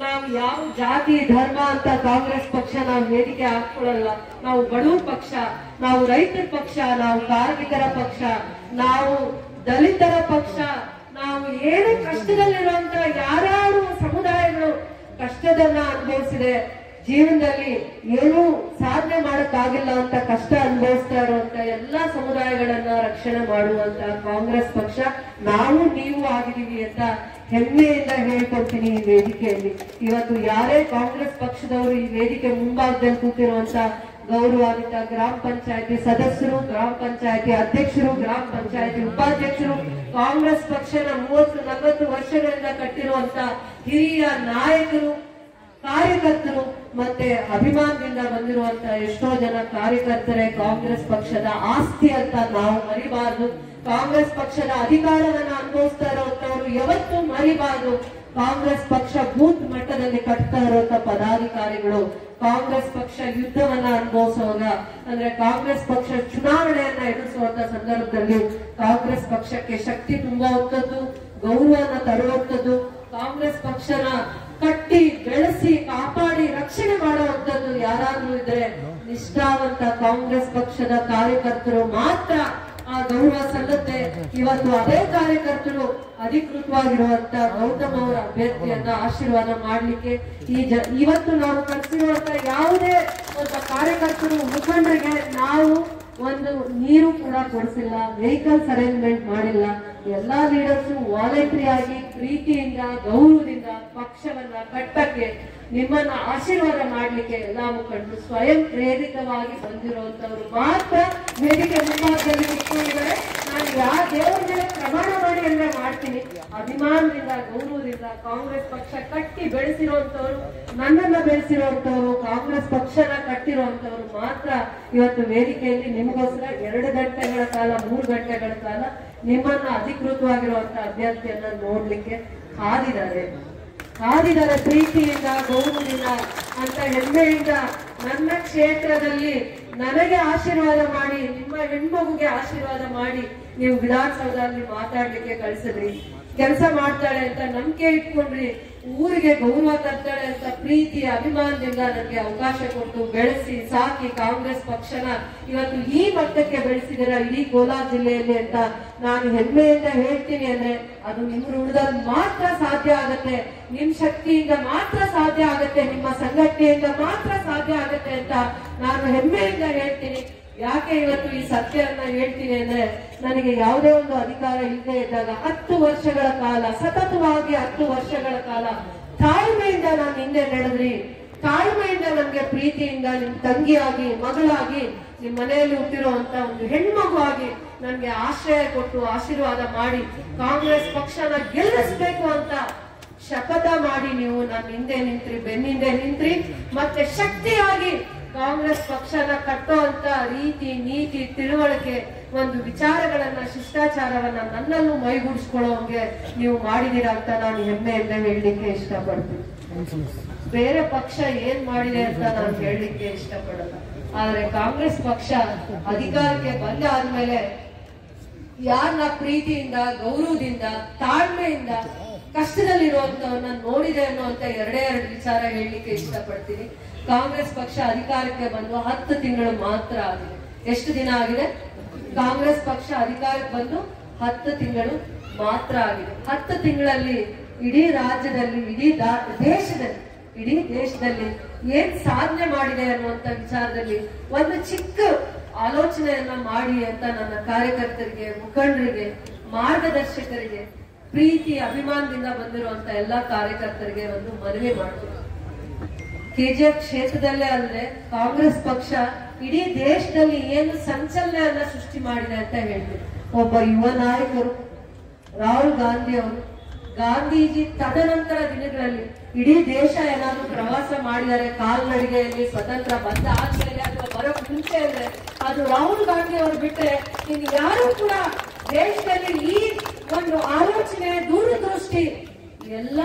ನಾವು ಯಾವ ಜಾತಿ ಧರ್ಮ ಅಂತ ಕಾಂಗ್ರೆಸ್ ಪಕ್ಷ ನಾವು ವೇದಿಕೆ ಹಾಕೊಳ್ಳಲ್ಲ. ನಾವು ಬಡವರ ಪಕ್ಷ, ನಾವು ರೈತರ ಪಕ್ಷ, ನಾವು ಕಾರ್ಮಿಕರ ಪಕ್ಷ, ನಾವು ದಲಿತರ ಪಕ್ಷ. ನಾವು ಏನು ಕಷ್ಟದಲ್ಲಿರುವಂತ ಯಾರ್ಯಾರು ಸಮುದಾಯಗಳು ಕಷ್ಟದನ್ನ ಅನುಭವಿಸಿದೆ, ಜೀವನದಲ್ಲಿ ಏನೂ ಸಾಧನೆ ಮಾಡಕ್ಕಾಗಿಲ್ಲ ಅಂತ ಕಷ್ಟ ಅನುಭವಿಸ್ತಾ ಇರುವಂತ ಎಲ್ಲಾ ಸಮುದಾಯಗಳನ್ನ ರಕ್ಷಣೆ ಮಾಡುವಂತ ಕಾಂಗ್ರೆಸ್ ಪಕ್ಷ ನಾವು ನೀವು ಆಗಿದೀವಿ ಅಂತ ಹೆಮ್ಮೆಯಿಂದ ಹೇಳ್ಕೊಡ್ತೀನಿ ಈ ವೇದಿಕೆಯಲ್ಲಿ. ಇವತ್ತು ಯಾರೇ ಕಾಂಗ್ರೆಸ್ ಪಕ್ಷದವರು ಈ ವೇದಿಕೆ ಮುಂಭಾಗದಲ್ಲಿ ಕೂತಿರುವಂತ ಗೌರವಾನ್ವಿತ ಗ್ರಾಮ ಪಂಚಾಯತಿ ಸದಸ್ಯರು, ಗ್ರಾಮ ಪಂಚಾಯತಿ ಅಧ್ಯಕ್ಷರು, ಗ್ರಾಮ ಪಂಚಾಯತಿ ಉಪಾಧ್ಯಕ್ಷರು, ಕಾಂಗ್ರೆಸ್ ಪಕ್ಷನ 30-40 ವರ್ಷಗಳಿಂದ ಕಟ್ಟಿರುವಂತ ಹಿರಿಯ ನಾಯಕರು, ಕಾರ್ಯಕರ್ತರು ಮತ್ತೆ ಅಭಿಮಾನದಿಂದ ಬಂದಿರುವಂತ ಎಷ್ಟೋ ಜನ ಕಾರ್ಯಕರ್ತರೇ ಕಾಂಗ್ರೆಸ್ ಪಕ್ಷದ ಆಸ್ತಿ ಅಂತ ನಾವು ಮರಿಬಾರದು. ಕಾಂಗ್ರೆಸ್ ಪಕ್ಷದ ಅಧಿಕಾರವನ್ನ ಅನುಭವಿಸ್ತಾ ಇರುವಂತವರು ಯಾವತ್ತೂ ಮರಿಬಾರದು. ಕಾಂಗ್ರೆಸ್ ಪಕ್ಷ ಬೂತ್ ಮಟ್ಟದಲ್ಲಿ ಕಟ್ತಾ ಇರುವಂತ ಪದಾಧಿಕಾರಿಗಳು ಕಾಂಗ್ರೆಸ್ ಪಕ್ಷ ಯುದ್ಧವನ್ನ ಅನುಭವಿಸುವಾಗ, ಅಂದ್ರೆ ಕಾಂಗ್ರೆಸ್ ಪಕ್ಷ ಚುನಾವಣೆಯನ್ನ ಎದುರಿಸುವಂತ ಸಂದರ್ಭದಲ್ಲಿ ಕಾಂಗ್ರೆಸ್ ಪಕ್ಷಕ್ಕೆ ಶಕ್ತಿ ತುಂಬುವಂಥದ್ದು, ಗೌರವನ ತರುವಂಥದ್ದು, ಕಾಂಗ್ರೆಸ್ ಪಕ್ಷನ ಕಟ್ಟಿ ಬೆಳೆಸಿ ಕಾಪಾಡಿ ರಕ್ಷಣೆ ಮಾಡುವಂಥದ್ದು ಯಾರಾದ್ರೂ ಇದ್ರೆ ನಿಷ್ಠಾವಂತ ಕಾಂಗ್ರೆಸ್ ಪಕ್ಷದ ಕಾರ್ಯಕರ್ತರು ಮಾತ್ರ ಆ ಗೌರವ ಸಲ್ಲುತ್ತೆ. ಇವತ್ತು ಅದೇ ಕಾರ್ಯಕರ್ತರು ಅಧಿಕೃತವಾಗಿರುವಂತ ಗೌತಮ್ ಅವರ ಅಭ್ಯರ್ಥಿಯನ್ನ ಆಶೀರ್ವಾದ ಮಾಡ್ಲಿಕ್ಕೆ ಇವತ್ತು ನಾವು ಕಳಿಸಿರುವಂತ ಯಾವುದೇ ಒಬ್ಬ ಕಾರ್ಯಕರ್ತರು ಮುಖಂಡರಿಗೆ ನಾವು ಒಂದು ನೀರು ಕೂಡ ಕೊಡಿಸಿಲ್ಲ, ವೆಹಿಕಲ್ಸ್ ಅರೇಂಜ್ಮೆಂಟ್ ಮಾಡಿಲ್ಲ. ಎಲ್ಲಾ ಲೀಡರ್ಸು ವಾಲಂಟರಿ ಆಗಿ ಪ್ರೀತಿಯಿಂದ ಗೌರವದಿಂದ ಪಕ್ಷವನ್ನ ಕಟ್ಟಕ್ಕೆ, ನಿಮ್ಮನ್ನ ಆಶೀರ್ವಾದ ಮಾಡ್ಲಿಕ್ಕೆ ಎಲ್ಲಾ ಮುಖಂಡರು ಸ್ವಯಂ ಪ್ರೇರಿತವಾಗಿ ಬಂದಿರುವಂತವರು ಮಾತ್ರ ವೇದಿಕೆ ಮುಂಭಾಗದಲ್ಲಿ ಕೂತ್ಕೊಂಡಿದ್ದಾರೆ. ನಾನು ಯಾವ ದೇವರ ಮೇಲೆ ಪ್ರಮಾಣ ಮಾಡಿ ಅಂದ್ರೆ ಮಾಡ್ತೀನಿ. ಅಭಿಮಾನದಿಂದ ಗೌರವದಿಂದ ಕಾಂಗ್ರೆಸ್ ಪಕ್ಷ ಕಟ್ಟಿ ಬೆಳೆಸಿರುವಂತವರು, ನನ್ನನ್ನ ಬೆಳೆಸಿರುವಂತವರು, ಕಾಂಗ್ರೆಸ್ ಪಕ್ಷನ ಕಟ್ಟಿರುವಂತವರು ಮಾತ್ರ ಇವತ್ತು ವೇದಿಕೆಯಲ್ಲಿ ನಿಮಗೋಸ್ಕರ 2 ಗಂಟೆಗಳ ಕಾಲ 3 ಗಂಟೆಗಳ ಕಾಲ ನಿಮ್ಮನ್ನ ಅಧಿಕೃತವಾಗಿರುವಂತ ಅಭ್ಯರ್ಥಿಯನ್ನ ನೋಡ್ಲಿಕ್ಕೆ ಕಾದಿದ್ದಾರೆ. ಪ್ರೀತಿಯಿಂದ ಗೌರವದಿಂದ ಅಂತ ಹೆಮ್ಮೆಯಿಂದ ನನ್ನ ಕ್ಷೇತ್ರದಲ್ಲಿ ನನಗೆ ಆಶೀರ್ವಾದ ಮಾಡಿ, ನಿಮ್ಮ ಹೆಣ್ಮಗುಗೆ ಆಶೀರ್ವಾದ ಮಾಡಿ ನೀವು ವಿಧಾನಸೌಧದಲ್ಲಿ ಮಾತಾಡ್ಲಿಕ್ಕೆ ಕಳಿಸಿದ್ರಿ. ಕೆಲಸ ಮಾಡ್ತಾಳೆ ಅಂತ ನಂಬಿಕೆ ಇಟ್ಕೊಂಡ್ರಿ, ಊರಿಗೆ ಗೌರವ ತರ್ತಾಳೆ ಅಂತ ಪ್ರೀತಿ ಅಭಿಮಾನದಿಂದ ನನಗೆ ಅವಕಾಶ ಕೊಟ್ಟು ಬೆಳೆಸಿ ಸಾಕಿ ಕಾಂಗ್ರೆಸ್ ಪಕ್ಷನ ಇವತ್ತು ಈ ಮಟ್ಟಕ್ಕೆ ಬೆಳೆಸಿದಿರ ಇಡೀ ಕೋಲಾರ ಜಿಲ್ಲೆಯಲ್ಲಿ ಅಂತ ನಾನು ಹೆಮ್ಮೆಯಿಂದ ಹೇಳ್ತೀನಿ. ಅಂದ್ರೆ ಅದು ನಿಮ್ಮ ಋಣದಲ್ಲಿ ಮಾತ್ರ ಸಾಧ್ಯ ಆಗತ್ತೆ, ನಿಮ್ ಶಕ್ತಿಯಿಂದ ಮಾತ್ರ ಸಾಧ್ಯ ಆಗತ್ತೆ, ನಿಮ್ಮ ಸಂಘಟನೆಯಿಂದ ಮಾತ್ರ ಸಾಧ್ಯ ಆಗತ್ತೆ ಅಂತ ನಾನು ಹೆಮ್ಮೆಯಿಂದ ಹೇಳ್ತೀನಿ. ಯಾಕೆ ಇವತ್ತು ಈ ಸತ್ಯವನ್ನ ಹೇಳ್ತೀನಿ ಅಂದ್ರೆ, ನನಗೆ ಯಾವುದೇ ಒಂದು ಅಧಿಕಾರ ಇಲ್ಲದೆ ಇದ್ದಾಗ 10 ವರ್ಷಗಳ ಕಾಲ ಸತತವಾಗಿ 10 ವರ್ಷಗಳ ಕಾಲ ತಾಳ್ಮೆಯಿಂದ ನಾನು ಹಿಂದೆ ನಡೆದ್ರಿ. ತಾಳ್ಮೆಯಿಂದ ನಮ್ಗೆ ಪ್ರೀತಿಯಿಂದ ನಿಮ್ ತಂಗಿಯಾಗಿ, ಮಗಳಾಗಿ, ನಿಮ್ ಮನೆಯಲ್ಲಿ ಹುಟ್ಟಿರುವಂತ ಒಂದು ಹೆಣ್ಮಗು ಆಗಿ ನನ್ಗೆ ಆಶ್ರಯ ಕೊಟ್ಟು ಆಶೀರ್ವಾದ ಮಾಡಿ ಕಾಂಗ್ರೆಸ್ ಪಕ್ಷನ ಗೆಲ್ಲಿಸ್ಬೇಕು ಅಂತ ಶಪಥ ಮಾಡಿ ನೀವು ನನ್ನ ಹಿಂದೆ ನಿಂತ್ರಿ, ಬೆನ್ನಿಂದೆ ನಿಂತ್ರಿ. ಮತ್ತೆ ಶಕ್ತಿಯಾಗಿ ಕಾಂಗ್ರೆಸ್ ಪಕ್ಷನ ಕಟ್ಟುವಂತ ರೀತಿ, ನೀತಿ, ತಿಳುವಳಿಕೆ, ಒಂದು ವಿಚಾರಗಳನ್ನ, ಶಿಷ್ಟಾಚಾರವನ್ನ ನನ್ನಲ್ಲೂ ಮೈಗೂಡಿಸ್ಕೊಳ್ಳೋಂಗೆ ನೀವು ಮಾಡಿದೀರಾ ಅಂತ ನಾನು ಹೆಮ್ಮೆಯಿಂದ ಹೇಳಲಿಕ್ಕೆ ಇಷ್ಟಪಡ್ತೀನಿ. ಬೇರೆ ಪಕ್ಷ ಏನ್ ಮಾಡಿದೆ ಅಂತ ನಾನು ಹೇಳಲಿಕ್ಕೆ ಇಷ್ಟಪಡಲ್ಲ. ಆದ್ರೆ ಕಾಂಗ್ರೆಸ್ ಪಕ್ಷ ಅಧಿಕಾರಕ್ಕೆ ಬಂದಾದ್ಮೇಲೆ ಯಾರನ್ನ ಪ್ರೀತಿಯಿಂದ, ಗೌರವದಿಂದ, ತಾಳ್ಮೆಯಿಂದ ಕಷ್ಟದಲ್ಲಿರುವಂತವನ್ನ ನೋಡಿದೆ ಅನ್ನುವಂತ 2 ವಿಚಾರ ಹೇಳಲಿಕ್ಕೆ ಇಷ್ಟಪಡ್ತೀನಿ. ಕಾಂಗ್ರೆಸ್ ಪಕ್ಷ ಅಧಿಕಾರಕ್ಕೆ ಬಂದು 10 ತಿಂಗಳು ಮಾತ್ರ ಆಗಿದೆ. ಎಷ್ಟು ದಿನ ಆಗಿದೆ? ಕಾಂಗ್ರೆಸ್ ಪಕ್ಷ ಅಧಿಕಾರಕ್ಕೆ ಬಂದು 10 ತಿಂಗಳು ಮಾತ್ರ ಆಗಿದೆ. 10 ತಿಂಗಳಲ್ಲಿ ಇಡೀ ರಾಜ್ಯದಲ್ಲಿ, ಇಡೀ ದೇಶದಲ್ಲಿ ಏನ್ ಸಾಧನೆ ಮಾಡಿದೆ ಅನ್ನುವಂತ ವಿಚಾರದಲ್ಲಿ ಒಂದು ಚಿಕ್ಕ ಆಲೋಚನೆಯನ್ನ ಮಾಡಿ ಅಂತ ನನ್ನ ಕಾರ್ಯಕರ್ತರಿಗೆ, ಮುಖಂಡರಿಗೆ, ಮಾರ್ಗದರ್ಶಕರಿಗೆ, ಪ್ರೀತಿ ಅಭಿಮಾನದಿಂದ ಬಂದಿರುವಂತ ಎಲ್ಲಾ ಕಾರ್ಯಕರ್ತರಿಗೆ ಒಂದು ಮನವಿ ಮಾಡ್ತೀನಿ. ಕೆಜಿಎಫ್ ಕ್ಷೇತ್ರದಲ್ಲೇ ಅಲ್ಲದೆ ಕಾಂಗ್ರೆಸ್ ಪಕ್ಷ ಇಡೀ ದೇಶದಲ್ಲಿ ಏನು ಸಂಚಲನ ಸೃಷ್ಟಿ ಮಾಡಿದೆ ಅಂತ ಹೇಳ್ತೀನಿ. ಒಬ್ಬ ಯುವ ನಾಯಕರು ರಾಹುಲ್ ಗಾಂಧಿ ಅವರು, ಗಾಂಧೀಜಿ ತದನಂತರ ದಿನಗಳಲ್ಲಿ ಇಡೀ ದೇಶ ಏನಾದ್ರು ಪ್ರವಾಸ ಮಾಡಿದರೆ ಕಾಲ್ನಡಿಗೆಯಲ್ಲಿ ಸ್ವತಂತ್ರ ಬಂದ ಆದ್ಮೇಲೆ ಅಥವಾ ಬರೋಕ್ ಮುಂಚೆ ಅಂದ್ರೆ ಅದು ರಾಹುಲ್ ಗಾಂಧಿ ಅವರು ಬಿಟ್ರೆ ಇನ್ನು ಯಾರು ಕೂಡ ದೇಶದಲ್ಲಿ ಈ ಒಂದು ಆಲೋಚನೆ, ದೂರದೃಷ್ಟಿ ಎಲ್ಲ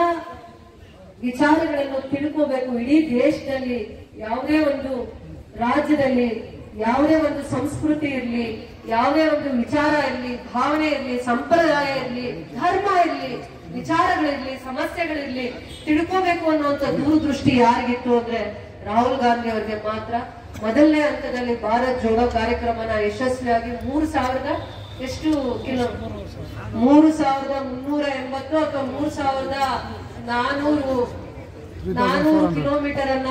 ವಿಚಾರಗಳನ್ನು ತಿಳ್ಕೋಬೇಕು. ಇಡೀ ದೇಶದಲ್ಲಿ ಯಾವುದೇ ಒಂದು ರಾಜ್ಯದಲ್ಲಿ ಯಾವುದೇ ಒಂದು ಸಂಸ್ಕೃತಿ ಇರಲಿ, ಯಾವುದೇ ಒಂದು ವಿಚಾರ ಇರಲಿ, ಭಾವನೆ ಇರಲಿ, ಸಂಪ್ರದಾಯ ಇರಲಿ, ಧರ್ಮ ಇರಲಿ, ವಿಚಾರಗಳಿರ್ಲಿ, ಸಮಸ್ಯೆಗಳಿರ್ಲಿ ತಿಳ್ಕೋಬೇಕು ಅನ್ನುವಂತ ದೂರದೃಷ್ಟಿ ಯಾರಿಗಿತ್ತು ಅಂದ್ರೆ ರಾಹುಲ್ ಗಾಂಧಿ ಅವರಿಗೆ ಮಾತ್ರ. ಮೊದಲನೇ ಹಂತದಲ್ಲಿ ಭಾರತ್ ಜೋಡೋ ಕಾರ್ಯಕ್ರಮನ ಯಶಸ್ವಿಯಾಗಿ 3000 ಎಷ್ಟು ಕಿಲೋ 3380 ಅಥವಾ 3400 ಕಿಲೋಮೀಟರ್ ಅನ್ನ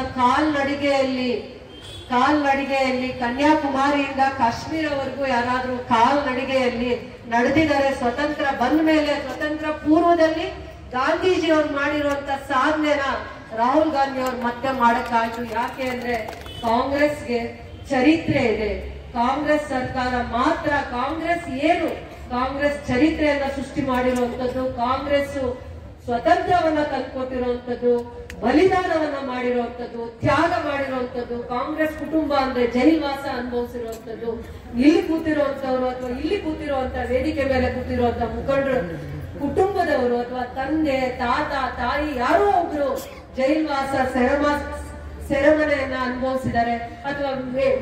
ಕಾಲ್ನಡಿಗೆಯಲ್ಲಿ ಕನ್ಯಾಕುಮಾರಿಯಿಂದ ಕಾಶ್ಮೀರವರೆಗೂ ಯಾರಾದ್ರೂ ಕಾಲ್ನಡಿಗೆಯಲ್ಲಿ ನಡೆದಿದ್ದಾರೆ. ಸ್ವತಂತ್ರ ಬಂದ ಮೇಲೆ, ಸ್ವತಂತ್ರ ಪೂರ್ವದಲ್ಲಿ ಗಾಂಧೀಜಿ ಅವ್ರು ಮಾಡಿರುವಂತ ಸಾಧನೆನ ರಾಹುಲ್ ಗಾಂಧಿ ಅವ್ರು ಮತ್ತೆ ಮಾಡಕ್ಕಾಯ್ತು. ಯಾಕೆ ಅಂದ್ರೆ ಕಾಂಗ್ರೆಸ್ಗೆ ಚರಿತ್ರೆ ಇದೆ. ಕಾಂಗ್ರೆಸ್ ಸರ್ಕಾರ ಮಾತ್ರ, ಕಾಂಗ್ರೆಸ್ ಚರಿತ್ರೆಯನ್ನ ಸೃಷ್ಟಿ ಮಾಡಿರುವಂತದ್ದು, ಕಾಂಗ್ರೆಸ್ ಸ್ವತಂತ್ರವನ್ನ ತಂದ್ಕೊಟ್ಟಿರುವಂತದ್ದು, ಬಲಿದಾನವನ್ನ ಮಾಡಿರುವಂತದ್ದು, ತ್ಯಾಗ ಮಾಡಿರುವಂತದ್ದು. ಕಾಂಗ್ರೆಸ್ ಕುಟುಂಬ ಅಂದ್ರೆ ಜೈಲ್ವಾಸ ಅನುಭವಿಸಿರುವಂತದ್ದು. ಇಲ್ಲಿ ಕೂತಿರುವಂತವ್ರು ಅಥವಾ ಇಲ್ಲಿ ಕೂತಿರುವಂತ ವೇದಿಕೆ ಮೇಲೆ ಕೂತಿರುವಂತ ಮುಖಂಡರು ಕುಟುಂಬದವರು ಅಥವಾ ತಂದೆ, ತಾತ, ತಾಯಿ ಯಾರೋ ಒಬ್ರು ಜೈಲ್ವಾಸ, ಸೆರೆಮನೆಯನ್ನ ಅನುಭವಿಸಿದ್ದಾರೆ. ಅಥವಾ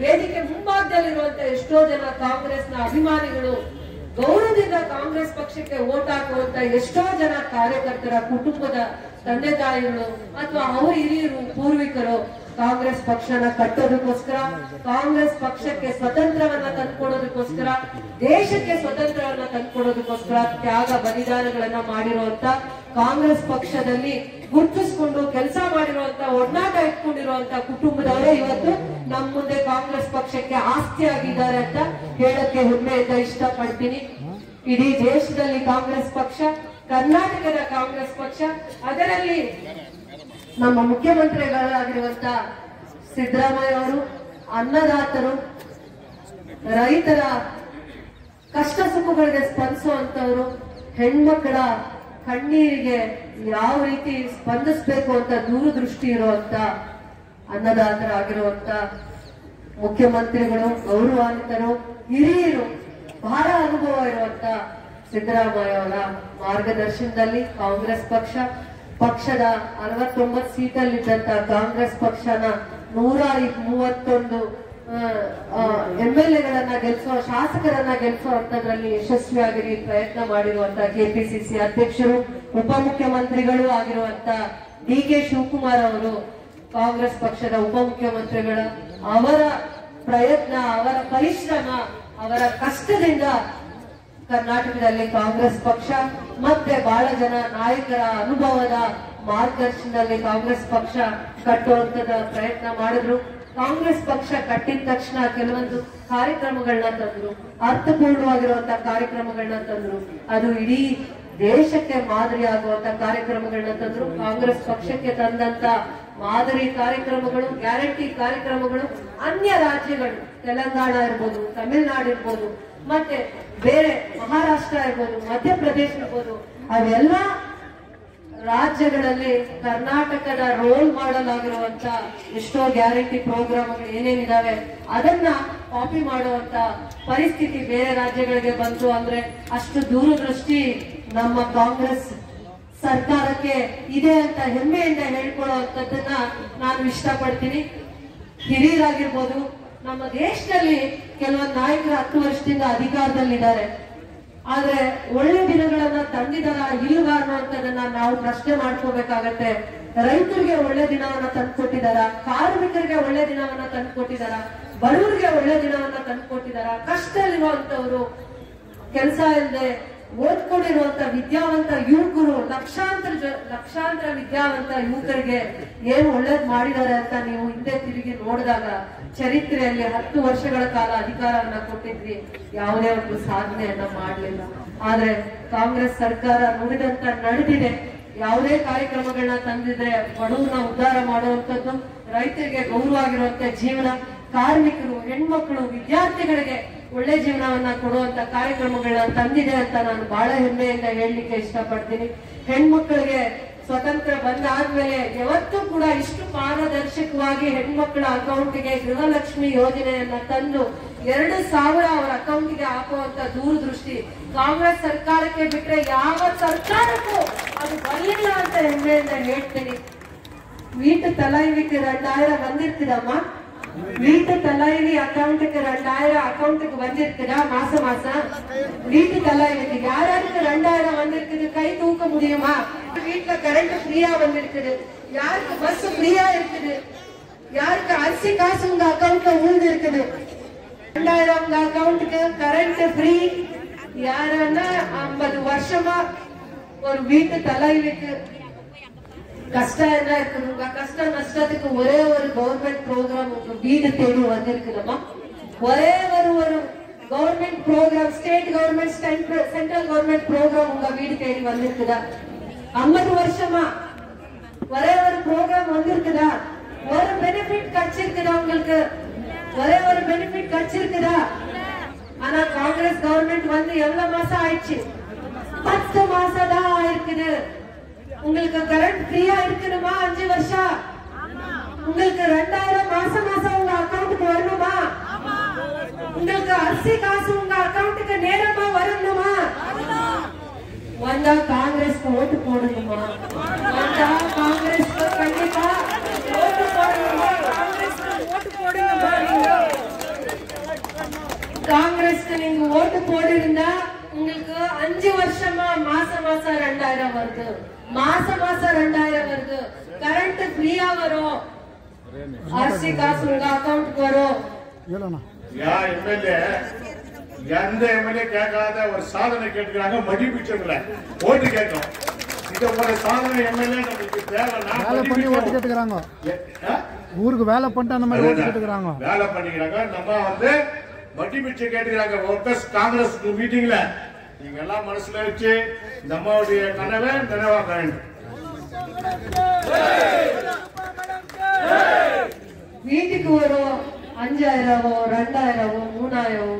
ವೇದಿಕೆ ಮುಂಭಾಗದಲ್ಲಿರುವಂತ ಎಷ್ಟೋ ಜನ ಕಾಂಗ್ರೆಸ್ನ ಅಭಿಮಾನಿಗಳು, ಗೌರವದಿಂದ ಕಾಂಗ್ರೆಸ್ ಪಕ್ಷಕ್ಕೆ ವೋಟ್ ಹಾಕುವಂತ ಎಷ್ಟೋ ಜನ ಕಾರ್ಯಕರ್ತರ ಕುಟುಂಬದ ತಂದೆ ತಾಯಿಗಳು ಅಥವಾ ಅವ್ರ ಹಿರಿಯರು, ಪೂರ್ವಿಕರು ಕಾಂಗ್ರೆಸ್ ಪಕ್ಷನ ಕಟ್ಟೋದಕ್ಕೋಸ್ಕರ, ಕಾಂಗ್ರೆಸ್ ಪಕ್ಷಕ್ಕೆ ಸ್ವತಂತ್ರವನ್ನ ತಂದ್ಕೊಡೋದಕ್ಕೋಸ್ಕರ, ದೇಶಕ್ಕೆ ಸ್ವತಂತ್ರವನ್ನ ತಂದ್ಕೊಡೋದಕ್ಕೋಸ್ಕರ ತ್ಯಾಗ ಬಲಿದಾನಗಳನ್ನ ಮಾಡಿರುವಂತ, ಕಾಂಗ್ರೆಸ್ ಪಕ್ಷದಲ್ಲಿ ಗುರುತಿಸಿಕೊಂಡು ಕೆಲಸ ಮಾಡಿರುವಂತ, ಒಡನಾಟ ಇಟ್ಕೊಂಡಿರುವಂತ ಕುಟುಂಬದವರೇ ಇವತ್ತು ನಮ್ಮ ಮುಂದೆ ಕಾಂಗ್ರೆಸ್ ಪಕ್ಷಕ್ಕೆ ಆಸ್ತಿಯಾಗಿದ್ದಾರೆ ಅಂತ ಹೇಳಕ್ಕೆ ಹೆಮ್ಮೆಯಿಂದ ಇಷ್ಟಪಡ್ತೀನಿ. ಇಡೀ ದೇಶದಲ್ಲಿ ಕಾಂಗ್ರೆಸ್ ಪಕ್ಷ, ಕರ್ನಾಟಕದ ಕಾಂಗ್ರೆಸ್ ಪಕ್ಷ, ಅದರಲ್ಲಿ ನಮ್ಮ ಮುಖ್ಯಮಂತ್ರಿಗಳಾಗಿರುವಂತ ಸಿದ್ದರಾಮಯ್ಯ ಅವರು ಅನ್ನದಾತರು, ರೈತರ ಕಷ್ಟ ಸುಖಗಳಿಗೆ ಸ್ಪಂದಿಸುವಂತವರು, ಹೆಣ್ಮಕ್ಕಳ ಕಣ್ಣೀರಿಗೆ ಯಾವ ರೀತಿ ಸ್ಪಂದಿಸಬೇಕು ಅಂತ ದೂರದೃಷ್ಟಿ ಇರುವಂತ ಅನ್ನದಾತರಾಗಿರುವಂತ ಮುಖ್ಯಮಂತ್ರಿಗಳು, ಗೌರವಾನ್ವಿತರು, ಹಿರಿಯರು, ಬಹಳ ಅನುಭವ ಇರುವಂತ ಸಿದ್ದರಾಮಯ್ಯ ಅವರ ಮಾರ್ಗದರ್ಶನದಲ್ಲಿ ಕಾಂಗ್ರೆಸ್ ಪಕ್ಷದ 69 ಸೀಟಲ್ಲಿದ್ದಂತ ಕಾಂಗ್ರೆಸ್ ಪಕ್ಷನ 131 MLA ಗೆಲ್ಲಿಸುವ, ಶಾಸಕರನ್ನ ಗೆಲ್ಲಿಸುವಂತದ್ರಲ್ಲಿ ಯಶಸ್ವಿಯಾಗಿ ಪ್ರಯತ್ನ ಮಾಡಿರುವಂತ ಕೆಪಿಸಿಸಿ ಅಧ್ಯಕ್ಷರು, ಉಪಮುಖ್ಯಮಂತ್ರಿಗಳು ಆಗಿರುವಂತ DK ಶಿವಕುಮಾರ್ ಅವರು, ಕಾಂಗ್ರೆಸ್ ಪಕ್ಷದ ಉಪಮುಖ್ಯಮಂತ್ರಿಗಳ ಅವರ ಪ್ರಯತ್ನ, ಅವರ ಪರಿಶ್ರಮ, ಅವರ ಕಷ್ಟದಿಂದ ಕರ್ನಾಟಕದಲ್ಲಿ ಕಾಂಗ್ರೆಸ್ ಪಕ್ಷ ಮತ್ತೆ ಬಹಳ ಜನ ನಾಯಕರ ಅನುಭವದ ಮಾರ್ಗದರ್ಶನದಲ್ಲಿ ಕಾಂಗ್ರೆಸ್ ಪಕ್ಷ ಕಟ್ಟುವಂತದ ಪ್ರಯತ್ನ ಮಾಡಿದ್ರು. ಕಾಂಗ್ರೆಸ್ ಪಕ್ಷ ಕಟ್ಟಿದ ತಕ್ಷಣ ಕೆಲವೊಂದು ಕಾರ್ಯಕ್ರಮಗಳನ್ನ ತಂದ್ರು, ಅರ್ಥಪೂರ್ಣವಾಗಿರುವಂತಹ ಕಾರ್ಯಕ್ರಮಗಳನ್ನ ತಂದ್ರು. ಅದು ಇಡೀ ದೇಶಕ್ಕೆ ಮಾದರಿ ಆಗುವಂತ ಕಾರ್ಯಕ್ರಮಗಳನ್ನ ತಂದ್ರು. ಕಾಂಗ್ರೆಸ್ ಪಕ್ಷಕ್ಕೆ ತಂದಂತ ಮಾದರಿ ಕಾರ್ಯಕ್ರಮಗಳು, ಗ್ಯಾರಂಟಿ ಕಾರ್ಯಕ್ರಮಗಳು ಅನ್ಯ ರಾಜ್ಯಗಳು, ತೆಲಂಗಾಣ ಇರ್ಬೋದು, ತಮಿಳುನಾಡು ಇರ್ಬೋದು, ಮತ್ತೆ ಬೇರೆ ಮಹಾರಾಷ್ಟ್ರ ಇರ್ಬೋದು, ಮಧ್ಯಪ್ರದೇಶ ಇರ್ಬೋದು, ಅವೆಲ್ಲ ರಾಜ್ಯಗಳಲ್ಲಿ ಕರ್ನಾಟಕದ ರೋಲ್ ಮಾಡೆಲ್ ಆಗಿರುವಂತ ಎಷ್ಟೋ ಗ್ಯಾರಂಟಿ ಪ್ರೋಗ್ರಾಮ್ಗಳು ಏನೇನಿದಾವೆ ಅದನ್ನ ಕಾಪಿ ಮಾಡುವಂತ ಪರಿಸ್ಥಿತಿ ಬೇರೆ ರಾಜ್ಯಗಳಿಗೆ ಬಂತು ಅಂದ್ರೆ ಅಷ್ಟು ದೂರದೃಷ್ಟಿ ನಮ್ಮ ಕಾಂಗ್ರೆಸ್ ಸರ್ಕಾರಕ್ಕೆ ಇದೆ ಅಂತ ಹೆಮ್ಮೆಯಿಂದ ಹೇಳ್ಕೊಳ್ಳುವಂತದ್ದನ್ನ ನಾನು ಇಷ್ಟಪಡ್ತೀನಿ. ಹಿರಿಯರಾಗಿರ್ಬೋದು, ನಮ್ಮ ದೇಶದಲ್ಲಿ ಕೆಲವೊಂದು ನಾಯಕರು 10 ವರ್ಷದಿಂದ ಅಧಿಕಾರದಲ್ಲಿದ್ದಾರೆ, ಆದ್ರೆ ಒಳ್ಳೆ ದಿನಗಳನ್ನ ತಂದಿದಾರ ಇಲ್ವಾ ಅನ್ನುವಂಥದ್ದನ್ನ ನಾವು ಪ್ರಶ್ನೆ ಮಾಡ್ಕೋಬೇಕಾಗತ್ತೆ. ರೈತರಿಗೆ ಒಳ್ಳೆ ದಿನವನ್ನ ತಂದ್ಕೊಟ್ಟಿದಾರ, ಕಾರ್ಮಿಕರಿಗೆ ಒಳ್ಳೆ ದಿನವನ್ನ ತಂದ್ಕೊಟ್ಟಿದಾರ, ಬಡವರಿಗೆ ಒಳ್ಳೆ ದಿನವನ್ನ ತಂದ್ಕೊಟ್ಟಿದಾರ, ಕಷ್ಟದಲ್ಲಿರುವಂತವ್ರು, ಕೆಲಸ ಇಲ್ಲದೆ ಓದ್ಕೊಂಡಿರುವಂತ ವಿದ್ಯಾವಂತ ಯುವಕರು, ಲಕ್ಷಾಂತರ ವಿದ್ಯಾವಂತ ಯುವಕರಿಗೆ ಏನು ಒಳ್ಳೇದ್ ಮಾಡಿದ್ದಾರೆ ಅಂತ ನೀವು ಹಿಂದೆ ತಿರುಗಿ ನೋಡಿದಾಗ ಚರಿತ್ರೆಯಲ್ಲಿ 10 ವರ್ಷಗಳ ಕಾಲ ಅಧಿಕಾರವನ್ನ ಕೊಟ್ಟಿದ್ವಿ, ಯಾವುದೇ ಒಂದು ಸಾಧನೆಯನ್ನ ಮಾಡಲಿಲ್ಲ. ಆದ್ರೆ ಕಾಂಗ್ರೆಸ್ ಸರ್ಕಾರ ನುಡಿದಂತ ನಡೆದಿದೆ. ಯಾವುದೇ ಕಾರ್ಯಕ್ರಮಗಳನ್ನ ತಂದಿದ್ರೆ ಬಡವರನ್ನ ಉದ್ಧಾರ ಮಾಡುವಂತದ್ದು, ರೈತರಿಗೆ ಗೌರವ ಆಗಿರುವಂತ ಜೀವನ, ಕಾರ್ಮಿಕರು, ಹೆಣ್ಮಕ್ಳು, ವಿದ್ಯಾರ್ಥಿಗಳಿಗೆ ಒಳ್ಳೆ ಜೀವನವನ್ನ ಕೊಡುವಂತ ಕಾರ್ಯಕ್ರಮಗಳನ್ನ ತಂದಿದೆ ಅಂತ ನಾನು ಬಹಳ ಹೆಮ್ಮೆಯಿಂದ ಹೇಳಲಿಕ್ಕೆ ಇಷ್ಟಪಡ್ತೀನಿ. ಹೆಣ್ಮಕ್ಳಿಗೆ ಸ್ವತಂತ್ರ ಬಂದಾದ್ಮೇಲೆ ಯಾವತ್ತೂ ಕೂಡ ಇಷ್ಟು ಪಾರದರ್ಶಕವಾಗಿ ಹೆಣ್ಮಕ್ಳ ಅಕೌಂಟ್ಗೆ ಗೃಹಲಕ್ಷ್ಮಿ ಯೋಜನೆಯನ್ನ ತಂದು 2,000 ಅವರ ಅಕೌಂಟ್ಗೆ ಹಾಕುವಂತ ದೂರದೃಷ್ಟಿ ಕಾಂಗ್ರೆಸ್ ಸರ್ಕಾರಕ್ಕೆ ಬಿಟ್ರೆ ಯಾವ ಸರ್ಕಾರಕ್ಕೂ ಅದು ಬರಲಿಲ್ಲ ಅಂತ ಹೆಮ್ಮೆಯಿಂದ ಹೇಳ್ತೀನಿ. வீட்டு தலைவிக்கு 2000 வந்திருக்குதம்மா, வீட்டு தலைவி அக்கௌண்ட்டுக்கு 2000 அக்கௌண்ட்டுக்கு வந்திருக்குதா மாசம்? வீட்டு தலைவிக்கு யாராருக்கு 2000 வந்திருக்குது கை தூக்க முடியுமா? வீட்டுல கரண்ட் ஃப்ரீயா வந்திருக்குது, யாருக்கு பஸ் ஃப்ரீயா இருக்குது, யாருக்கு அரிசி காசு உங்க அக்கௌண்ட்ல ஊழ்ந்து இருக்குது? 2000 உங்க அக்கௌண்ட்டுக்கு கரண்ட் ஃப்ரீ. யாருன்னா 50 வருஷமா ஒரு வீட்டு தலைவிக்கு கஷ்டம் என்ன இருக்குது? உங்க கஷ்ட நஷ்டத்துக்கு ஒரே ஒரு கவர்மெண்ட் ப்ரோக்ராம் உங்க வீடு தேடி வந்திருக்குதுமா? ஒரே ஒரு government program, state government central government program உங்க வீடு தேடி வந்திருக்குதா? 50 வருஷமா ஒரே ஒரு ப்ரோக்ராம் வந்திருக்குதா? ஒரு பெனிஃபிட் கிடைச்சிருக்குதா உங்களுக்கு? ஒரே ஒரு பெனிஃபிட் கிடைச்சிருக்குதா? ஆனா காங்கிரஸ் கவர்மெண்ட் வந்து எவ்வளவு மாசம் ஆயிடுச்சு? 10 மாசம் தான் ஆயிருக்குது. உங்களுக்கு கரண்ட் ஃப்ரீயா இருக்கணுமா? 5 வருஷம் உங்களுக்கு 2000 மாசம் உங்க அக்கௌண்ட்டுக்கு வரணுமா? உங்களுக்கு அரிசி காசு உங்க அக்கௌண்ட்டுக்கு நேரமா வரணுமா? வந்தா காங்கிரஸ்க்கு ஓட்டு போடணுமா? வந்தா காங்கிரஸ்க்கு கண்டிப்பா ஓட்டு போடணுமா? காங்கிரஸ்க்கு நீங்க ஓட்டு போட்டிருந்தா உங்களுக்கு 5 வருஷமா மாசம் 2000 வருது, மாசம் 2000 வருது, கரண்ட் ஃப்ரீயா வரும், அரிசி காசு உங்க அக்கௌண்ட்க்கு வரும். எந்த எம்எல்ஏ கேட்காத ஒரு சாதனை கேட்கிறாங்க, மதிப்பிச்சுங்கள ஓட்டு கேட்கும். இது ஒரு சாதனை எம்எல்ஏ நமக்கு தேவைன்னா வேலை பண்ணி ஓட்டு கேட்டுக்கிறாங்க, ஊருக்கு வேலை பண்ணிட்டு அந்த மாதிரி ஓட்டு கேட்டுக்கிறாங்க, வேலை பண்ணிக்கிறாங்க. நம்ம வந்து வட்டி பிச்சை கேட்டுக்கிறாங்க. ஒர்க்கர்ஸ் காங்கிரஸ் மீட்டிங்ல நீங்க எல்லாம் மனசுல வச்சு நம்மளுடைய கனவை நினைவாக்க வேண்டும். வீட்டுக்கு வரும் 5000 2000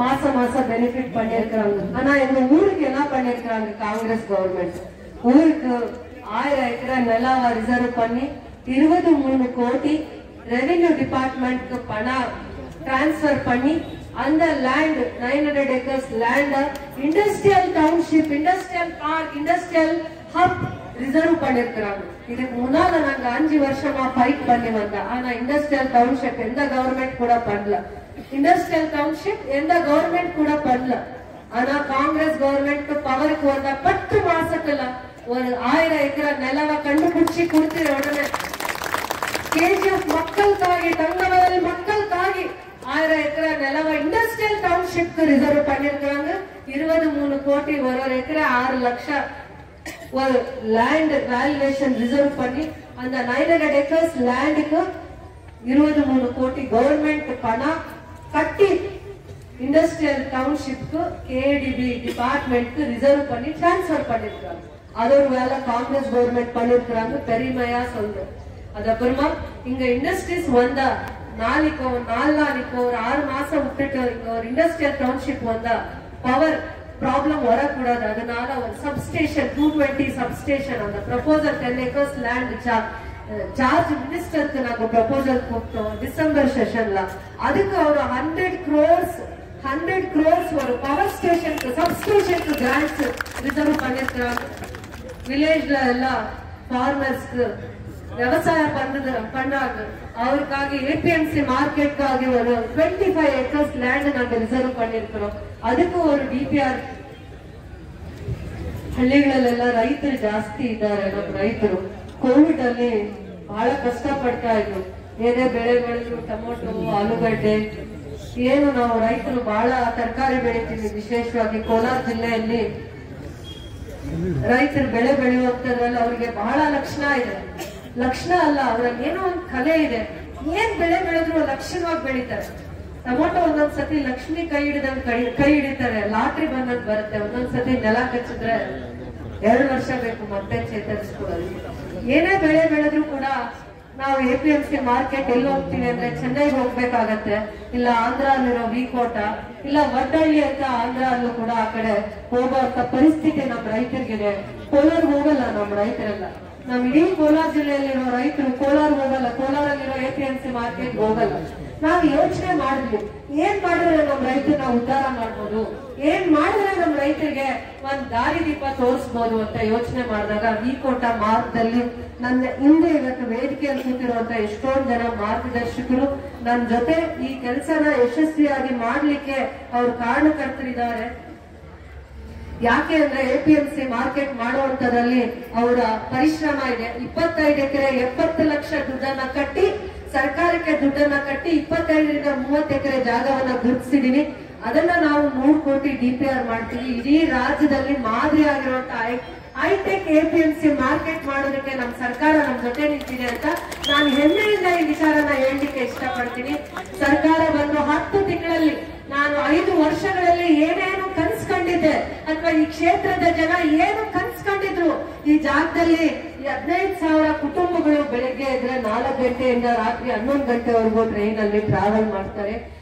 3000 மாசம் பெனிஃபிட் பண்ணிருக்காங்க. ஆனா எங்க ஊருக்கு என்ன பண்ணிருக்காங்க காங்கிரஸ் கவர்மெண்ட்? ஊருக்கு 1000 ஏக்கரை நிலவா ரிசர்வ் பண்ணி 23 கோடி ரெவென்யூ டிபார்ட்மெண்ட்க்கு பணம் டிரான்ஸ்பர் பண்ணி அந்த land 900 acres land industrial township, industrial park, industrial hub reserve பண்ணிருக்காங்க. இதுக்கு முன்னால நாங்க 5 வருஷமா ஃபைட் பண்ணி வந்தோம். ஆனா இண்டஸ்ட்ரியல் டவுன்ஷிப் எந்த கவர்மெண்ட் கூட பண்ணல. இண்டஸ்ட்ரியல் டவுன்ஷிப் எந்த கவர்மெண்ட் கூட பண்ணல. ஆனா காங்கிரஸ் கவர்மெண்ட் பவருக்கு வந்த 10 மாசத்துல ஒரு 1000 ஏக்கரை நிலவை கண்டுபிடிச்சு கொடுத்து உடனே கேஜிஎஃப் மக்களுக்காகி, தங்கவயல் மக்களுக்காகி 1000 ஏக்கரை நிலவை இண்டஸ்ட்ரியல் டவுன்ஷிப்க்கு ரிசர்வ் பண்ணிருக்காங்க. 23 கோடி ஒரு ஏக்கரை 6 லட்சம் ஒரு லேண்ட் வேல்யூவேஷன் ரிசர்வ் பண்ணி அந்த 900 ஏக்கர்ஸ் லேண்டுக்கு 23 கோடி கவர்மெண்ட் பணம் கட்டி இண்டஸ்ட்ரியல் டவுன்ஷிப்க்கு கேடிபி டிபார்ட்மெண்ட்க்கு ரிசர்வ் பண்ணி டிரான்ஸ்பர் பண்ணிருக்காங்க. அது ஒரு வேலை காங்கிரஸ் கவர்மெண்ட் பண்ணிருக்காங்க, பெருமையா சொல்றேன். அதுக்கப்புறமா இங்க இண்டஸ்ட்ரீஸ் வந்தா நாளைக்கோ 4 நாளைக்கோ ஒரு 6 மாசம் விட்டுட்டு இங்க ஒரு இண்டஸ்ட்ரியல் டவுன்ஷிப் வந்தா பவர் ப்ராப்ளம் வரக்கூடாது. அதனால ஒரு சப்ஸ்டேஷன் 220 சப்ஸ்டேஷன் அந்த ப்ரொபோசல் 10 ஏக்கர்ஸ் லேண்ட் சார்ஜ் மினிஸ்டருக்கு நாங்க ப்ரொபோசல் கொடுத்தோம் டிசம்பர் செஷன்ல. அதுக்கு ஒரு 100 crores ஒரு பவர் ஸ்டேஷனுக்கு சப்ஸ்டேஷனுக்கு கிராண்ட்ஸ் ரிசர்வ் பண்ணிருக்காங்க. வில்லேஜ்ல எல்லாம் ஃபார்மர்ஸ்க்கு விவசாயம் பண்றாங்க. அவருக்காக ஏபிஎம்சி மார்க்கெட்டுக்காக ஒரு 25 ஏக்கர்ஸ் லேண்ட் நாங்க ரிசர்வ் பண்ணிருக்கிறோம். அதுக்கு ஒரு ಡಿಪಿಆರ್ ಹಳ್ಳಿಗಳಲ್ಲೆಲ್ಲ ರೈತರು ಜಾಸ್ತಿ ಇದ್ದಾರೆ. ನಮ್ಮ ರೈತರು ಕೋವಿಡ್ ಅಲ್ಲಿ ಬಹಳ ಕಷ್ಟ ಪಡ್ತಾ ಇದ್ರು. ಏನೇ ಬೆಳೆ ಬೆಳೆದ್ರು, ಟೊಮೊಟೊ, ಆಲೂಗಡ್ಡೆ, ಏನು ನಾವು ರೈತರು ಬಹಳ ತರಕಾರಿ ಬೆಳಿತೀವಿ. ವಿಶೇಷವಾಗಿ ಕೋಲಾರ ಜಿಲ್ಲೆಯಲ್ಲಿ ರೈತರು ಬೆಳೆ ಬೆಳೆಯುವಂತದ್ರಲ್ಲಿ ಅವ್ರಿಗೆ ಬಹಳ ಲಕ್ಷಣ ಇದೆ. ಲಕ್ಷಣ ಅಲ್ಲ, ಅವ್ರಲ್ಲಿ ಏನೋ ಒಂದು ಕಲೆ ಇದೆ. ಏನ್ ಬೆಳೆ ಬೆಳೆದ್ರು ಲಕ್ಷಣವಾಗಿ ಬೆಳಿತಾರೆ. ಟೊಮೊಟೊ ಒಂದೊಂದ್ಸತಿ ಲಕ್ಷ್ಮಿ ಕೈ ಹಿಡಿತಾರೆ, ಲಾಟ್ರಿ ಬಂದಂಗ್ ಬರುತ್ತೆ. ಒಂದೊಂದ್ಸತಿ ನೆಲ ಕಚ್ಚಿದ್ರೆ 2 ವರ್ಷ ಬೇಕು ಮತ್ತೆ ಚೇತರಿಸ್ಕೊಳ್ಳೋದು. ಏನೇ ಬೆಳೆ ಬೆಳೆದ್ರು ಕೂಡ ನಾವು ಎಪಿಎಂಸಿ ಮಾರ್ಕೆಟ್ ಎಲ್ಲಿ ಹೋಗ್ತೀವಿ ಅಂದ್ರೆ ಚೆನ್ನೈಗೆ ಹೋಗ್ಬೇಕಾಗತ್ತೆ, ಇಲ್ಲ ಆಂಧ್ರ ಅಲ್ಲಿರೋ ವಿಕೋಟ, ಇಲ್ಲ ವಡ್ಡಳ್ಳಿ ಅಂತ ಆಂಧ್ರ ಅಲ್ಲೂ ಕೂಡ ಆ ಕಡೆ ಹೋಗುವಂತ ಪರಿಸ್ಥಿತಿ ನಮ್ಮ ರೈತರಿಗಿದೆ. ಕೋಲಾರ ಹೋಗಲ್ಲ ನಮ್ಮ ರೈತರೆಲ್ಲ. ನಾವ್ ಇಡೀ ಕೋಲಾರ ಜಿಲ್ಲೆಯಲ್ಲಿರೋ ರೈತರು ಕೋಲಾರ ಹೋಗಲ್ಲ, ಕೋಲಾರಲ್ಲಿರೋ ಎಪಿಎಂಸಿ ಮಾರ್ಕೆಟ್ ಹೋಗಲ್ಲ. ನಾವು ಯೋಚನೆ ಮಾಡಿದ್ವಿ ಏನ್ ಮಾಡಿದ್ರೆ ನಮ್ಮ ರೈತರನ್ನ ಉದ್ಧಾರ ಮಾಡ್ಬೋದು, ಏನ್ ಮಾಡಿದ್ರೆ ನಮ್ಮ ರೈತರಿಗೆ ಒಂದ್ ದಾರಿ ದೀಪ ತೋರಿಸ್ಬೋದು ಅಂತ ಯೋಚನೆ ಮಾಡಿದಾಗ ಈ ಕೋಟ ಮಾರ್ಗದಲ್ಲಿ ನನ್ನ ಹಿಂದೆ ಇವತ್ತು ವೇದಿಕೆಯಲ್ಲಿ ಕೂತಿರುವಂತ ಎಷ್ಟೊಂದು ಜನ ಮಾರ್ಗದರ್ಶಕರು ನನ್ನ ಜೊತೆ ಈ ಕೆಲಸನ ಯಶಸ್ವಿಯಾಗಿ ಮಾಡ್ಲಿಕ್ಕೆ ಅವ್ರು ಕಾರಣಕರ್ತರಿದ್ದಾರೆ. ಯಾಕೆ ಅಂದ್ರೆ APMC ಮಾರ್ಕೆಟ್ ಮಾಡುವಂತದ್ರಲ್ಲಿ ಅವರ ಪರಿಶ್ರಮ ಇದೆ. 25 ಎಕರೆ 70 ಲಕ್ಷ ದುಡ್ಡನ್ನ ಕಟ್ಟಿ, ಸರ್ಕಾರಕ್ಕೆ ದುಡ್ಡನ್ನ ಕಟ್ಟಿ 25 ರಿಂದ 30 ಎಕರೆ ಜಾಗವನ್ನ ಗುರುತಿಸಿದೀವಿ. ಅದನ್ನ ನಾವು 3 ಕೋಟಿ DPR ಮಾಡ್ತೀವಿ. ಇಡೀ ರಾಜ್ಯದಲ್ಲಿ ಮಾದರಿ ಆಗಿರುವಂತಹ ಹೈಟೆಕ್ APMC ಮಾರ್ಕೆಟ್ ಮಾಡೋದಕ್ಕೆ ನಮ್ಮ ಸರ್ಕಾರ ನಮ್ಮ ಜೊತೆ ನಿಂತಿದೆ ಅಂತ ನಾನು ಹೆಮ್ಮೆಯಿಂದ ಈ ವಿಚಾರನ ಹೇಳಲಿಕ್ಕೆ ಇಷ್ಟಪಡ್ತೀನಿ. ಸರ್ಕಾರ ಬಂದು 10 ತಿಂಗಳಲ್ಲಿ ನಾನು 5 ವರ್ಷಗಳಲ್ಲಿ ಏನೇನು ಕನ್ಸ್ಕೊಂಡಿದ್ದೆ ಅಥವಾ ಈ ಕ್ಷೇತ್ರದ ಜನ ಏನು ಕನ್ಸ್ಕೊಂಡಿದ್ರು, ಈ ಜಾಗದಲ್ಲಿ 15,000 ಕುಟುಂಬಗಳು ಬೆಳಿಗ್ಗೆ ಇದ್ರೆ 4 ಗಂಟೆಯಿಂದ ರಾತ್ರಿ 11 ಗಂಟೆವರೆಗೂ ಟ್ರೈನ್ ಅಲ್ಲಿ ಟ್ರಾವೆಲ್ ಮಾಡ್ತಾರೆ.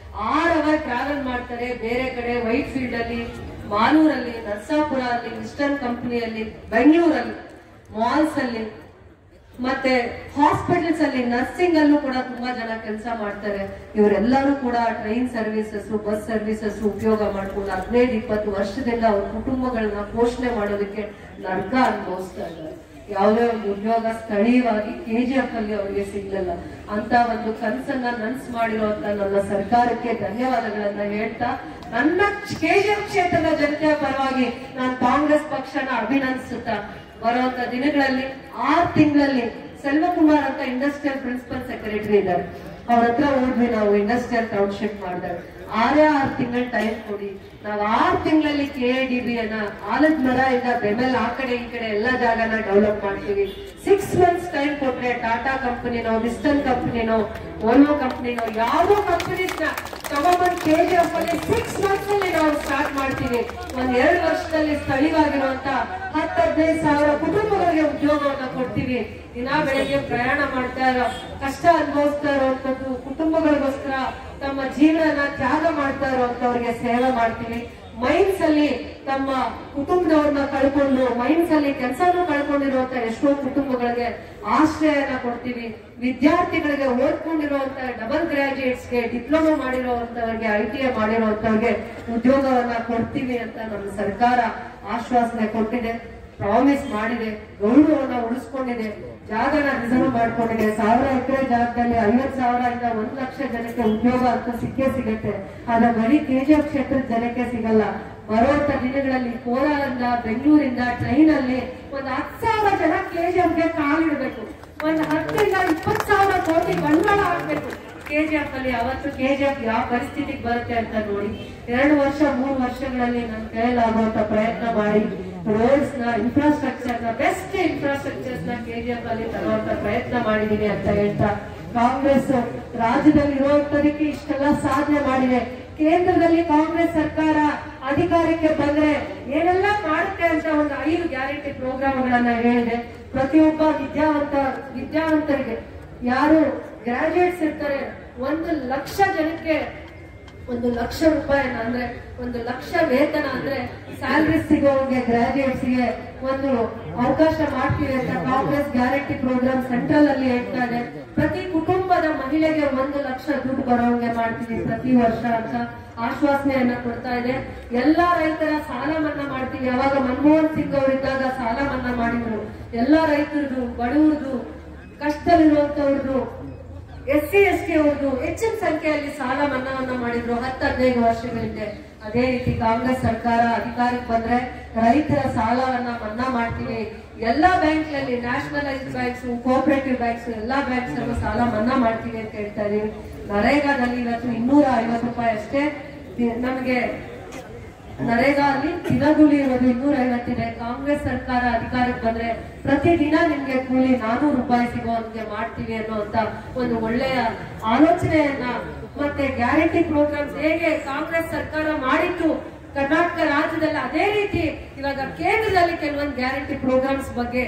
6 ಅವರ್ ಟ್ರಾವೆಲ್ ಮಾಡ್ತಾರೆ. ಬೇರೆ ಕಡೆ ವೈಟ್ ಫೀಲ್ಡ್ ಅಲ್ಲಿ, ಮಾಲೂರಲ್ಲಿ, ನರ್ಸಾಪುರ ಅಲ್ಲಿ, ಈಸ್ಟರ್ನ್ ಕಂಪನಿಯಲ್ಲಿ, ಬೆಂಗಳೂರಲ್ಲಿ, ಮಾಲ್ಸ್ ಅಲ್ಲಿ, ಮತ್ತೆ ಹಾಸ್ಪಿಟಲ್ಸ್ ಅಲ್ಲಿ, ನರ್ಸಿಂಗ್ ಅಲ್ಲೂ ಕೂಡ ತುಂಬಾ ಜನ ಕೆಲಸ ಮಾಡ್ತಾರೆ. ಇವರೆಲ್ಲರೂ ಕೂಡ ಟ್ರೈನ್ ಸರ್ವಿಸಸ್, ಬಸ್ ಸರ್ವಿಸಸ್ ಉಪಯೋಗ ಮಾಡ್ಕೊಂಡು 15-20 ವರ್ಷದಿಂದ ಅವ್ರ ಕುಟುಂಬಗಳನ್ನ ಪೋಷಣೆ ಮಾಡೋದಕ್ಕೆ ನರ್ಕ ಅನುಭವಿಸ್ತಾ ಇದ್ದಾರೆ. ಯಾವುದೇ ಒಂದು ಉದ್ಯೋಗ ಸ್ಥಳೀಯವಾಗಿ KGF ಅಲ್ಲಿ ಅವರಿಗೆ ಸಿಗ್ಲಿಲ್ಲ. ಅಂತ ಒಂದು ಕನಸನ್ನ ನನ್ಸ್ ಮಾಡಿರುವಂತ ನನ್ನ ಸರ್ಕಾರಕ್ಕೆ ಧನ್ಯವಾದಗಳನ್ನ ಹೇಳ್ತಾ, ನನ್ನ KGF ಕ್ಷೇತ್ರದ ಜನತೆಯ ಪರವಾಗಿ ನಾನು ಕಾಂಗ್ರೆಸ್ ಪಕ್ಷನ ಅಭಿನಂದಿಸುತ್ತಾ, ಬರುವಂತ ದಿನಗಳಲ್ಲಿ 6 ತಿಂಗಳಲ್ಲಿ ಸೆಲ್ವಕುಮಾರ್ ಅಂತ ಇಂಡಸ್ಟ್ರಿಯಲ್ ಪ್ರಿನ್ಸಿಪಲ್ ಸೆಕ್ರೆಟರಿ ಇದ್ದಾರೆ, ಅವ್ರ ಹತ್ರ ಹೋದ್ವಿ. ನಾವು ಇಂಡಸ್ಟ್ರಿಯಲ್ ಟೌನ್ಶಿಪ್ ಮಾಡಿದಾಗ 6 ತಿಂಗಳ ಟೈಮ್ ಕೊಡಿ, ನಾವು 6 ತಿಂಗಳಲ್ಲಿ KIDB ಅನ್ನ ಆಲದ ಮರ ಇಂದ ಬೆಮೆಲ್ ಆ ಕಡೆ ಈ ಕಡೆ ಎಲ್ಲಾ ಜಾಗನ ಡೆವಲಪ್ ಮಾಡ್ತೀವಿ. 6 ಮಂತ್ಸ್ ಟೈಮ್ ಕೊಟ್ರೆ ಟಾಟಾ ಕಂಪನಿನೋ, ವಿಸ್ಟನ್ ಕಂಪನಿನೋ, ಓಲ್ವೋ ಕಂಪನಿನೋ, ಯಾವುದೋ ಕಂಪನೀಸ್ ನ ತಗೊಂಡ್ಬಂದು KGF ಅಲ್ಲಿ 6 ಮಂತ್ಸ್ ಅಲ್ಲಿ ನಾವು ಸ್ಟಾರ್ಟ್ ಮಾಡ್ತೀವಿ. 1-2 ವರ್ಷದಲ್ಲಿ ಸ್ಥಳೀಯವಾಗಿರುವಂತ 10-15 ಸಾವಿರ ಕುಟುಂಬಗಳಿಗೆ ಉದ್ಯೋಗವನ್ನ ಕೊಡ್ತೀವಿ. ದಿನ ಬೆಳಗ್ಗೆ ಪ್ರಯಾಣ ಮಾಡ್ತಾ ಇರೋ, ಕಷ್ಟ ಅನುಭವಿಸ್ತಾ ಇರುವಂತದ್ದು, ಕುಟುಂಬಗಳಿಗೋಸ್ಕರ ತಮ್ಮ ಜೀವನ ತ್ಯಾಗ ಮಾಡ್ತಾ ಇರುವಂತವ್ರಿಗೆ ಸೇವೆ ಮಾಡ್ತೀವಿ. ಮೈನ್ಸ್ ಅಲ್ಲಿ ತಮ್ಮ ಕುಟುಂಬದವ್ರನ್ನ ಕಳ್ಕೊಂಡು, ಮೈನ್ಸ್ ಅಲ್ಲಿ ಕೆಲಸನೂ ಕಳ್ಕೊಂಡಿರುವಂತ ಎಷ್ಟೋ ಕುಟುಂಬಗಳಿಗೆ ಆಶ್ರಯನ ಕೊಡ್ತೀವಿ. ವಿದ್ಯಾರ್ಥಿಗಳಿಗೆ ಓದ್ಕೊಂಡಿರುವಂತ ಡಬಲ್ ಗ್ರಾಜುಯೇಟ್ಸ್ಗೆ, ಡಿಪ್ಲೊಮಾ ಮಾಡಿರುವಂತವ್ರಿಗೆ, ITI ಮಾಡಿರುವಂತವ್ರಿಗೆ ಉದ್ಯೋಗವನ್ನ ಕೊಡ್ತೀವಿ ಅಂತ ನಮ್ಮ ಸರ್ಕಾರ ಆಶ್ವಾಸನೆ ಕೊಟ್ಟಿದೆ, ಪ್ರಾಮಿಸ್ ಮಾಡಿದೆ, ಗೌರವವನ್ನ ಉಳಿಸ್ಕೊಂಡಿದೆ, ಜಾಗನ ರಿಸರ್ವ್ ಮಾಡ್ಕೊಂಡಿದೆ. 1000 ಎಕರೆ ಜಾಗದಲ್ಲಿ 50,000 ಇಂದ 1 ಲಕ್ಷ ಜನಕ್ಕೆ ಉದ್ಯೋಗ ಅಂತ ಸಿಕ್ಕೇ ಸಿಗುತ್ತೆ. ಆದ್ರೆ ಬರೀ KGF ಕ್ಷೇತ್ರದ ಜನಕ್ಕೆ ಸಿಗಲ್ಲ. ಬರುವಂತ ದಿನಗಳಲ್ಲಿ ಕೋಲಾರಿಂದ, ಬೆಂಗಳೂರಿಂದ ಟ್ರೈನ್ ಅಲ್ಲಿ 10,000 ಜನ KGFಗೆ ಕಾಲಿಡಬೇಕು. 10 ರಿಂದ 20,000 ಕೋಟಿ ಬಂಡವಾಳ ಹಾಕ್ಬೇಕು KGF ಅಲ್ಲಿ. ಅವತ್ತು KGF ಯಾವ ಪರಿಸ್ಥಿತಿಗೆ ಬರುತ್ತೆ ಅಂತ ನೋಡಿ 2 ವರ್ಷ 3 ವರ್ಷಗಳಲ್ಲಿ ನನ್ನ ಕೈಲಾಗುವಂತ ಪ್ರಯತ್ನ ಮಾಡಿ ರೋಡ್ಸ್ ನ, ಇನ್ಫ್ರಾಸ್ಟ್ರಕ್ಚರ್ ನ, ಬೆಸ್ಟ್ ಇನ್ಫ್ರಾಸ್ಟ್ರಕ್ಚರ್ಸ್ ನ KGF ಅಲ್ಲಿ ತರುವಂತ ಪ್ರಯತ್ನ ಮಾಡಿದೀನಿ ಅಂತ ಹೇಳ್ತಾ, ಕಾಂಗ್ರೆಸ್ ರಾಜ್ಯದಲ್ಲಿ ಇರುವಂತದಕ್ಕೆ ಇಷ್ಟೆಲ್ಲ ಸಾಧನೆ ಮಾಡಿದೆ. ಕೇಂದ್ರದಲ್ಲಿ ಕಾಂಗ್ರೆಸ್ ಸರ್ಕಾರ ಅಧಿಕಾರಕ್ಕೆ ಬಂದ್ರೆ ಏನೆಲ್ಲ ಮಾಡುತ್ತೆ ಅಂತ ಒಂದು 5 ಗ್ಯಾರಂಟಿ ಪ್ರೋಗ್ರಾಮ್ಗಳನ್ನ ಹೇಳಿದೆ. ಪ್ರತಿಯೊಬ್ಬ ವಿದ್ಯಾವಂತರಿಗೆ, ಯಾರು ಗ್ರಾಜುಯೇಟ್ಸ್ ಇರ್ತಾರೆ, 1 ಲಕ್ಷ ಜನಕ್ಕೆ 1 ಲಕ್ಷ ರೂಪಾಯಿನ ಅಂದ್ರೆ 1 ಲಕ್ಷ ವೇತನ ಅಂದ್ರೆ ಸ್ಯಾಲರಿ ಸಿಗೋರಿಗೆ ಗ್ರಾಜುಯೇಟ್ಸ್ಗೆ ಒಂದು ಅವಕಾಶ ಮಾಡ್ತೀವಿ ಅಂತ ಕಾಂಗ್ರೆಸ್ ಗ್ಯಾರಂಟಿ ಪ್ರೋಗ್ರಾಮ್ ಸೆಂಟ್ರಲ್ ಅಲ್ಲಿ ಹೇಳ್ತಾ ಇದೆ. ಪ್ರತಿ ಕುಟುಂಬದ ಮಹಿಳೆಗೆ 1 ಲಕ್ಷ ದುಡ್ಡು ಬರೋಂಗೆ ಮಾಡ್ತೀವಿ ಪ್ರತಿ ವರ್ಷ ಅಂತ ಆಶ್ವಾಸನೆಯನ್ನ ಕೊಡ್ತಾ ಇದೆ. ಎಲ್ಲಾ ರೈತರ ಸಾಲ ಮನ್ನಾ ಮಾಡ್ತೀವಿ. ಯಾವಾಗ ಮನಮೋಹನ್ ಸಿಂಗ್ ಅವರಿದ್ದಾಗ ಸಾಲ ಮನ್ನಾ ಮಾಡಿದ್ರು. ಎಲ್ಲಾ ರೈತರದು, ಬಡವರದು, ಕಷ್ಟದಲ್ಲಿರುವಂತವ್ರದ್ದು, SC ST ಅವ್ರದ್ದು ಹೆಚ್ಚಿನ ಸಂಖ್ಯೆಯಲ್ಲಿ ಸಾಲ ಮನ್ನಾವನ್ನ ಮಾಡಿದ್ರು 10-15 ವರ್ಷಗಳಿಂದ. ಅದೇ ರೀತಿ ಕಾಂಗ್ರೆಸ್ ಸರ್ಕಾರ ಅಧಿಕಾರಕ್ಕೆ ಬಂದ್ರೆ ರೈತರ ಸಾಲವನ್ನ ಮನ್ನಾ ಮಾಡ್ತೀವಿ. ಎಲ್ಲಾ ಬ್ಯಾಂಕ್ ನಲ್ಲಿ, ನ್ಯಾಷನಲೈಸ್ಡ್ ಬ್ಯಾಂಕ್ಸ್, ಕೋಆಪರೇಟಿವ್ ಬ್ಯಾಂಕ್ಸ್, ಎಲ್ಲಾ ಬ್ಯಾಂಕ್ಸ್ ಅಲ್ಲೂ ಸಾಲ ಮನ್ನಾ ಮಾಡ್ತೀವಿ ಅಂತ ಹೇಳ್ತಾ ಇದೀವಿ. ನರೇಗಾದಲ್ಲಿ ಇವತ್ತು 250 ರೂಪಾಯಿ ಅಷ್ಟೇ ನಮಗೆ ನರೇಗಾ ಅಲ್ಲಿ ದಿನಗೂಲಿ ಇರೋದು 250 ಇದೆ. ಕಾಂಗ್ರೆಸ್ ಸರ್ಕಾರ ಅಧಿಕಾರಕ್ಕೆ ಬಂದ್ರೆ ಪ್ರತಿದಿನ ನಿಮ್ಗೆ ಕೂಲಿ 400 ರೂಪಾಯಿ ಸಿಗುವಂತೆ ಮಾಡ್ತೀವಿ ಅನ್ನುವಂತ ಒಂದು ಒಳ್ಳೆಯ ಆಲೋಚನೆಯನ್ನ, ಮತ್ತೆ ಗ್ಯಾರಂಟಿ ಪ್ರೋಗ್ರಾಮ್ಸ್ ಹೇಗೆ ಕಾಂಗ್ರೆಸ್ ಸರ್ಕಾರ ಮಾಡಿತ್ತು ಕರ್ನಾಟಕ ರಾಜ್ಯದಲ್ಲಿ, ಅದೇ ರೀತಿ ಇವಾಗ ಕೇಂದ್ರದಲ್ಲಿ ಕೆಲವೊಂದು ಗ್ಯಾರಂಟಿ ಪ್ರೋಗ್ರಾಮ್ಸ್ ಬಗ್ಗೆ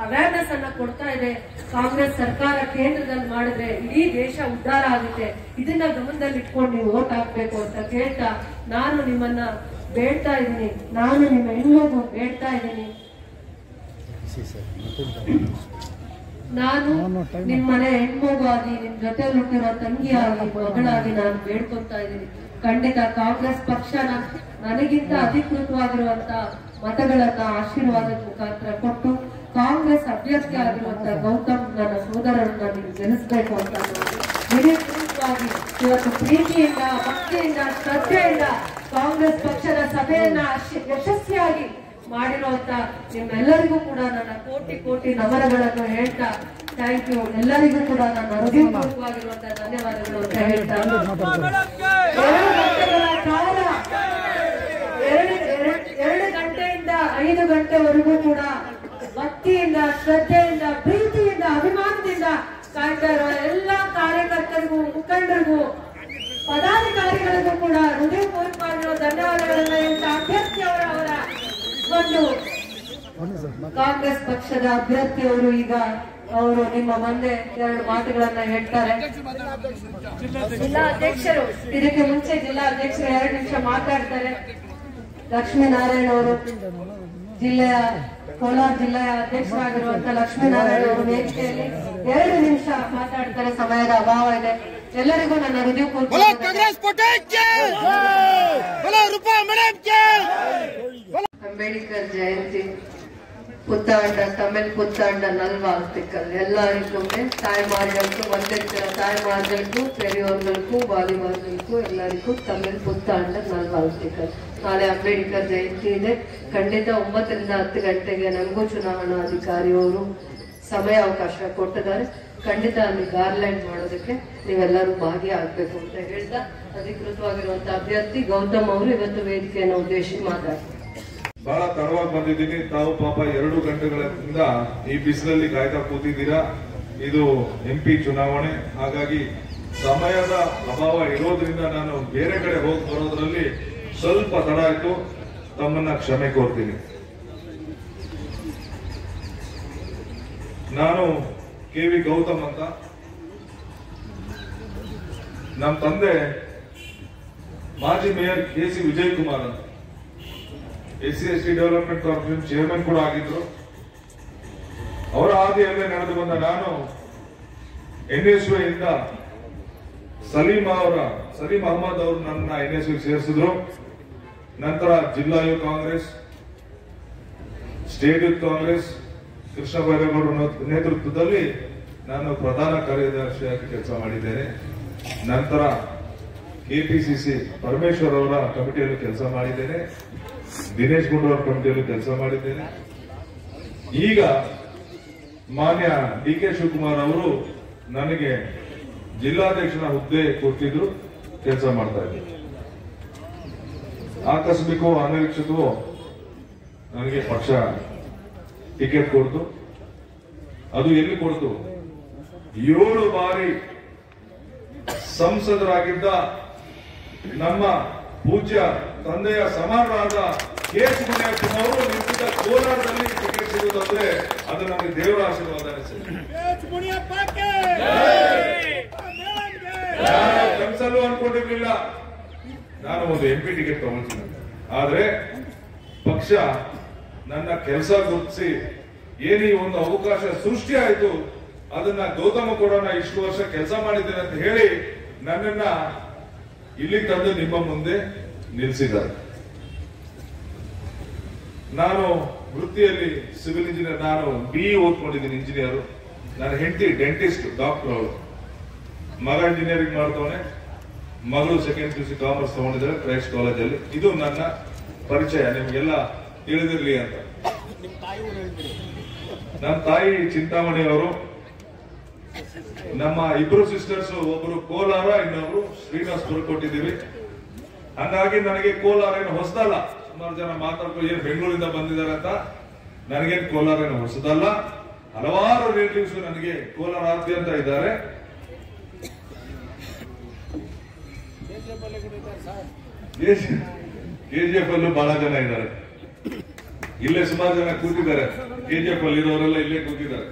ಅವೇರ್ನೆಸ್ ಅನ್ನ ಕೊಡ್ತಾ ಇದೆ. ಕಾಂಗ್ರೆಸ್ ಸರ್ಕಾರ ಕೇಂದ್ರದಲ್ಲಿ ಮಾಡಿದ್ರೆ ಇಡೀ ದೇಶ ಉದ್ಧಾರ ಆಗುತ್ತೆ. ಇದನ್ನ ಗಮನದಲ್ಲಿ ಇಟ್ಕೊಂಡು ನೀವು ವೋಟ್ ಹಾಕ್ಬೇಕು ಅಂತ ಕೇಳ್ತಾ, ನಾನು ನಿಮ್ಮನ್ನ ಬೇಡ್ತಾ ಇದ್ದೀನಿ, ನಾನು ನಿಮ್ಮ ಹೆಣ್ಮಗು ಬೇಡ್ತಾ ಇದ್ದೀನಿ, ನಾನು ನಿಮ್ಮನೆ ಹೆಣ್ಮಗು ಆಗಿ, ನಿಮ್ ಜೊತೆ ಹುಟ್ಟಿರೋ ತಂಗಿಯಾಗಿ, ಮಗಳಾಗಿ ನಾನು ಬೇಡ್ಕೊಂತಾ ಇದ್ದೀನಿ. ಖಂಡಿತ ಕಾಂಗ್ರೆಸ್ ಪಕ್ಷ ನನಗಿಂತ ಅಧಿಕೃತವಾಗಿರುವಂತ ಮತಗಳನ್ನ ಆಶೀರ್ವಾದದ ಮುಖಾಂತರ ಕೊಟ್ಟು ಕಾಂಗ್ರೆಸ್ ಅಭ್ಯರ್ಥಿ ಆಗಿರುವಂತ ಗೌತಮ್ ನನ್ನ ಸೋದರರನ್ನ ನೀವು ಗೆಲ್ಲಿಸಬೇಕು ಅಂತ ನಾನು ವಿನೂತನವಾಗಿ ಇವತ್ತು ಪ್ರೀತಿಯಿಂದ ಭಕ್ತಿಯಿಂದ ಶ್ರದ್ಧೆಯಿಂದ ಕಾಂಗ್ರೆಸ್ ಪಕ್ಷದ ಸಭೆಯನ್ನ ಯಶಸ್ವಿಯಾಗಿ ಮಾಡಿರುವಂತ ನಿಮ್ಮೆಲ್ಲರಿಗೂ ಕೂಡ ನನ್ನ ಕೋಟಿ ಕೋಟಿ ನಮನಗಳನ್ನು ಹೇಳ್ತಾ ಥ್ಯಾಂಕ್ ಯು. ಎಲ್ಲರಿಗೂ ಕೂಡ ನನ್ನ ಹೃದಯಪೂರ್ವಕವಾಗಿರುವಂತಹ ಧನ್ಯವಾದಗಳು ಅಂತ ಹೇಳ್ತಾ 2 ಗಂಟೆಯಿಂದ 5 ಗಂಟೆವರೆಗೂ ಕೂಡ ಭಕ್ತಿಯಿಂದ ಶ್ರದ್ಧೆಯಿಂದ ಪ್ರೀತಿಯಿಂದ ಅಭಿಮಾನದಿಂದ ಕಾಯ್ತಾ ಇರುವ ಎಲ್ಲಾ ಕಾರ್ಯಕರ್ತರಿಗೂ ಮುಖಂಡರಿಗೂ ಪದಾಧಿಕಾರಿಗಳಿಗೂ ಕೂಡ ಹೃದಯಪೂರ್ವಕವಾಗಿರುವ ಧನ್ಯವಾದಗಳನ್ನ ಹೇಳ್ತಾ ಅಭ್ಯರ್ಥಿ ಅವರ ಒಂದು ಕಾಂಗ್ರೆಸ್ ಪಕ್ಷದ ಅಭ್ಯರ್ಥಿಯವರು ಈಗ ಅವರು ನಿಮ್ಮ ಮುಂದೆ 2 ಮಾತುಗಳನ್ನ ಹೇಳ್ತಾರೆ. ಜಿಲ್ಲಾ ಅಧ್ಯಕ್ಷರು ಇದಕ್ಕೆ ಮುಂಚೆ ಜಿಲ್ಲಾ ಅಧ್ಯಕ್ಷರು 2 ನಿಮಿಷ ಮಾತಾಡ್ತಾರೆ. ಲಕ್ಷ್ಮೀನಾರಾಯಣ ಅವರು ಜಿಲ್ಲೆಯ ಕೋಲಾರ ಜಿಲ್ಲೆಯ ಅಧ್ಯಕ್ಷರಾಗಿರುವಂತಹ ಲಕ್ಷ್ಮೀನಾರಾಯಣ ಅವರು ವೇದಿಕೆಯಲ್ಲಿ 2 ನಿಮಿಷ ಮಾತಾಡ್ತಾರೆ. ಸಮಯದ ಅಭಾವ ಇದೆ. ಎಲ್ಲರಿಗೂ ನನ್ನ ಹೃದಯಪೂರ್ವಕ ಅಂಬೇಡ್ಕರ್ ಜಯಂತಿ புத்தாண்ட தமிழ் புத்தாண்ட நல்வாழ்த்துக்கள் எல்லாருக்குமே தாய்மார்களுக்கும் வந்திருக்கிற தாய்மார்களுக்கும் பெரியோர்களுக்கும் வாலிபர்களுக்கும் எல்லாருக்கும் தமிழ் புத்தாண்ட நல்ವಾழ்த்துக்கள். ನಾಳೆ ಅಂಬೇಡ್ಕರ್ ಜಯಂತಿ ಇದೆ. ಖಂಡಿತ 9 ರಿಂದ 10 ಗಂಟೆಗೆ ನನಗೂ ಚುನಾವಣಾಧಿಕಾರಿಯವರು ಸಮಯ ಅವಕಾಶ ಕೊಟ್ಟಿದ್ದಾರೆ. ಖಂಡಿತ ಅಲ್ಲಿ ಗಾರ್ಲ್ಯಾಂಡ್ ಮಾಡೋದಕ್ಕೆ ನೀವೆಲ್ಲರೂ ಭಾಗಿಯಾಗಬೇಕು ಅಂತ ಹೇಳ್ತಾ ಅಧಿಕೃತವಾಗಿರುವಂತಹ ಅಭ್ಯರ್ಥಿ ಗೌತಮ್ ಅವರು ಇವತ್ತು ವೇದಿಕೆಯನ್ನು ಉದ್ದೇಶಿಸಿ ಮಾತಾಡ್ತಾರೆ. ಬಹಳ ತಡವಾಗಿ ಬಂದಿದ್ದೀನಿ. ತಾವು ಪಾಪ 2 ಗಂಟೆಗಳಿಂದ ಈ ಬಿಸಿಲಲ್ಲಿ ಕಾಯ್ತಾ ಕೂತಿದ್ದೀರಾ. ಇದು MP ಚುನಾವಣೆ, ಹಾಗಾಗಿ ಸಮಯದ ಅಭಾವ ಇರೋದ್ರಿಂದ ನಾನು ಬೇರೆ ಕಡೆ ಹೋಗಿ ಬರೋದ್ರಲ್ಲಿ ಸ್ವಲ್ಪ ತಡ ಆಯ್ತು. ತಮ್ಮನ್ನ ಕ್ಷಮೆ ಕೋರ್ತೀನಿ. ನಾನು KV ಗೌತಮ್ ಅಂತ. ನಮ್ಮ ತಂದೆ ಮಾಜಿ ಮೇಯರ್ KC ವಿಜಯ್ ಕುಮಾರ್ ಅಂತ SC/ST ಡೆವಲಪ್ಮೆಂಟ್ ಕಾರ್ಪೊರೇಷನ್ ಚೇರ್ಮನ್ ಕೂಡ ಆಗಿದ್ರು. ಅವರ ಹಾದಿಯಲ್ಲೇ ನಡೆದು ಬಂದ ನಾನು NSY ಇಂದ ಸಲೀಂ ಅಹಮದ್ ಅವರು ನನ್ನ NSY ಸೇರಿಸಿದ್ರು. ನಂತರ ಜಿಲ್ಲಾ ಯುವ ಕಾಂಗ್ರೆಸ್, ಸ್ಟೇಟ್ ಯೂತ್ ಕಾಂಗ್ರೆಸ್ ಕೃಷ್ಣ ಬೈರೇಗೌಡರ ನೇತೃತ್ವದಲ್ಲಿ ನಾನು ಪ್ರಧಾನ ಕಾರ್ಯದರ್ಶಿಯಾಗಿ ಕೆಲಸ ಮಾಡಿದ್ದೇನೆ. ನಂತರ KPCC ಪರಮೇಶ್ವರ್ ಅವರ ಕಮಿಟಿಯಲ್ಲಿ ಕೆಲಸ ಮಾಡಿದ್ದೇನೆ. ದಿನೇಶ್ ಗುಂಡೂರಾವ್ ಕಮಿಟಿಯಲ್ಲಿ ಕೆಲಸ ಮಾಡಿದ್ದೇನೆ. ಈಗ ಮಾನ್ಯ DK ಶಿವಕುಮಾರ್ ಅವರು ನನಗೆ ಜಿಲ್ಲಾಧ್ಯಕ್ಷನ ಹುದ್ದೆ ಕೊಟ್ಟಿದ್ರು, ಕೆಲಸ ಮಾಡ್ತಾ ಇದ್ದೆ. ಆಕಸ್ಮಿಕವೋ ಅನಿರೀಕ್ಷಿತವೋ ನನಗೆ ಪಕ್ಷ ಟಿಕೆಟ್ ಕೊಡ್ತು. ಅದು ಎಲ್ಲಿ ಕೊಡ್ತು? 7 ಬಾರಿ ಸಂಸದರಾಗಿದ್ದ ನಮ್ಮ ಪೂಜ್ಯ ತಂದೆಯ ಸಮಾನರಾದ KS ಮುನಿಯಪ್ಪನವರು ನಿಂತಿದ್ದ ಕೋಲಾರದಲ್ಲಿ ಟಿಕೆಟ್ ಸಿಗುವುದಂದ್ರೆ ಅದು ನಮಗೆ ದೇವರ ಆಶೀರ್ವಾದ ಕನಸಲ್ಲೂ ಅನ್ಕೊಂಡಿರ್ಲಿಲ್ಲ ನಾನು ಒಂದು MP ಟಿಕೆಟ್ ತಗೊಳ್ತೀನಿ. ಆದ್ರೆ ಪಕ್ಷ ನನ್ನ ಕೆಲಸ ಗುರುತಿಸಿ ಏನಿ ಒಂದು ಅವಕಾಶ ಸೃಷ್ಟಿ ಆಯ್ತು. ಅದನ್ನ ಗೌತಮ ಕೊಡೋಣ, ಇಷ್ಟು ವರ್ಷ ಕೆಲಸ ಮಾಡಿದ್ದೇನೆ ಅಂತ ಹೇಳಿ ನನ್ನನ್ನ ಇಲ್ಲಿಗೆ ತಂದು ನಿಮ್ಮ ಮುಂದೆ ನಿಲ್ಲಿಸಿದ್ದಾರೆ. ನಾನು ವೃತ್ತಿಯಲ್ಲಿ ಸಿವಿಲ್ ಇಂಜಿನಿಯರ್, ನಾನು BE ಓದ್ಕೊಂಡಿದ್ದೀನಿ, ಇಂಜಿನಿಯರ್. ನನ್ನ ಹೆಂಡತಿ ಡೆಂಟಿಸ್ಟ್, ಡಾಕ್ಟರ್. ಅವರು ಮಗ ಇಂಜಿನಿಯರಿಂಗ್ ಮಾಡ್ತವನೆ, ಮಗಳು ಸೆಕೆಂಡ್ PUC ಕಾಮರ್ಸ್ ತಗೊಂಡಿದ್ದಾರೆ ಕ್ರೈಸ್ಟ್ ಕಾಲೇಜಲ್ಲಿ. ಇದು ನನ್ನ ಪರಿಚಯ, ನಿಮ್ಗೆಲ್ಲ ತಿಳಿದಿರ್ಲಿ ಅಂತ. ನನ್ನ ತಾಯಿ ಚಿಂತಾಮಣಿ ಅವರು. ನಮ್ಮ 2 ಸಿಸ್ಟರ್ಸ್, ಒಬ್ರು ಕೋಲಾರ, ಇನ್ನೊಬ್ರು ಶ್ರೀನಿವಾಸಪುರ ಕೊಟ್ಟಿದ್ದೀವಿ. ಹಂಗಾಗಿ ನನಗೆ ಕೋಲಾರ ಏನು ಹೊಸದಲ್ಲ. ಸುಮಾರು ಜನ ಮಾತಾಡ್ಕೊಂಡು ಏನು ಬೆಂಗಳೂರಿಂದ ಬಂದಿದ್ದಾರೆ ಅಂತ. ನನಗೇನು ಕೋಲಾರ ಏನು ಹೊಸದಲ್ಲ. ಹಲವಾರು ರಿಲೇಟಿವ್ಸ್ ನನಗೆ ಕೋಲಾರಾದ್ಯಂತ ಇದ್ದಾರೆ. KGF ಅಲ್ಲೂ ಬಹಳ ಜನ ಇದ್ದಾರೆ. ಇಲ್ಲೇ ಸುಮಾರು ಜನ ಕೂತಿದ್ದಾರೆ. KGF ಅಲ್ಲಿ ಇರೋರೆಲ್ಲ ಇಲ್ಲೇ ಕೂತಿದ್ದಾರೆ.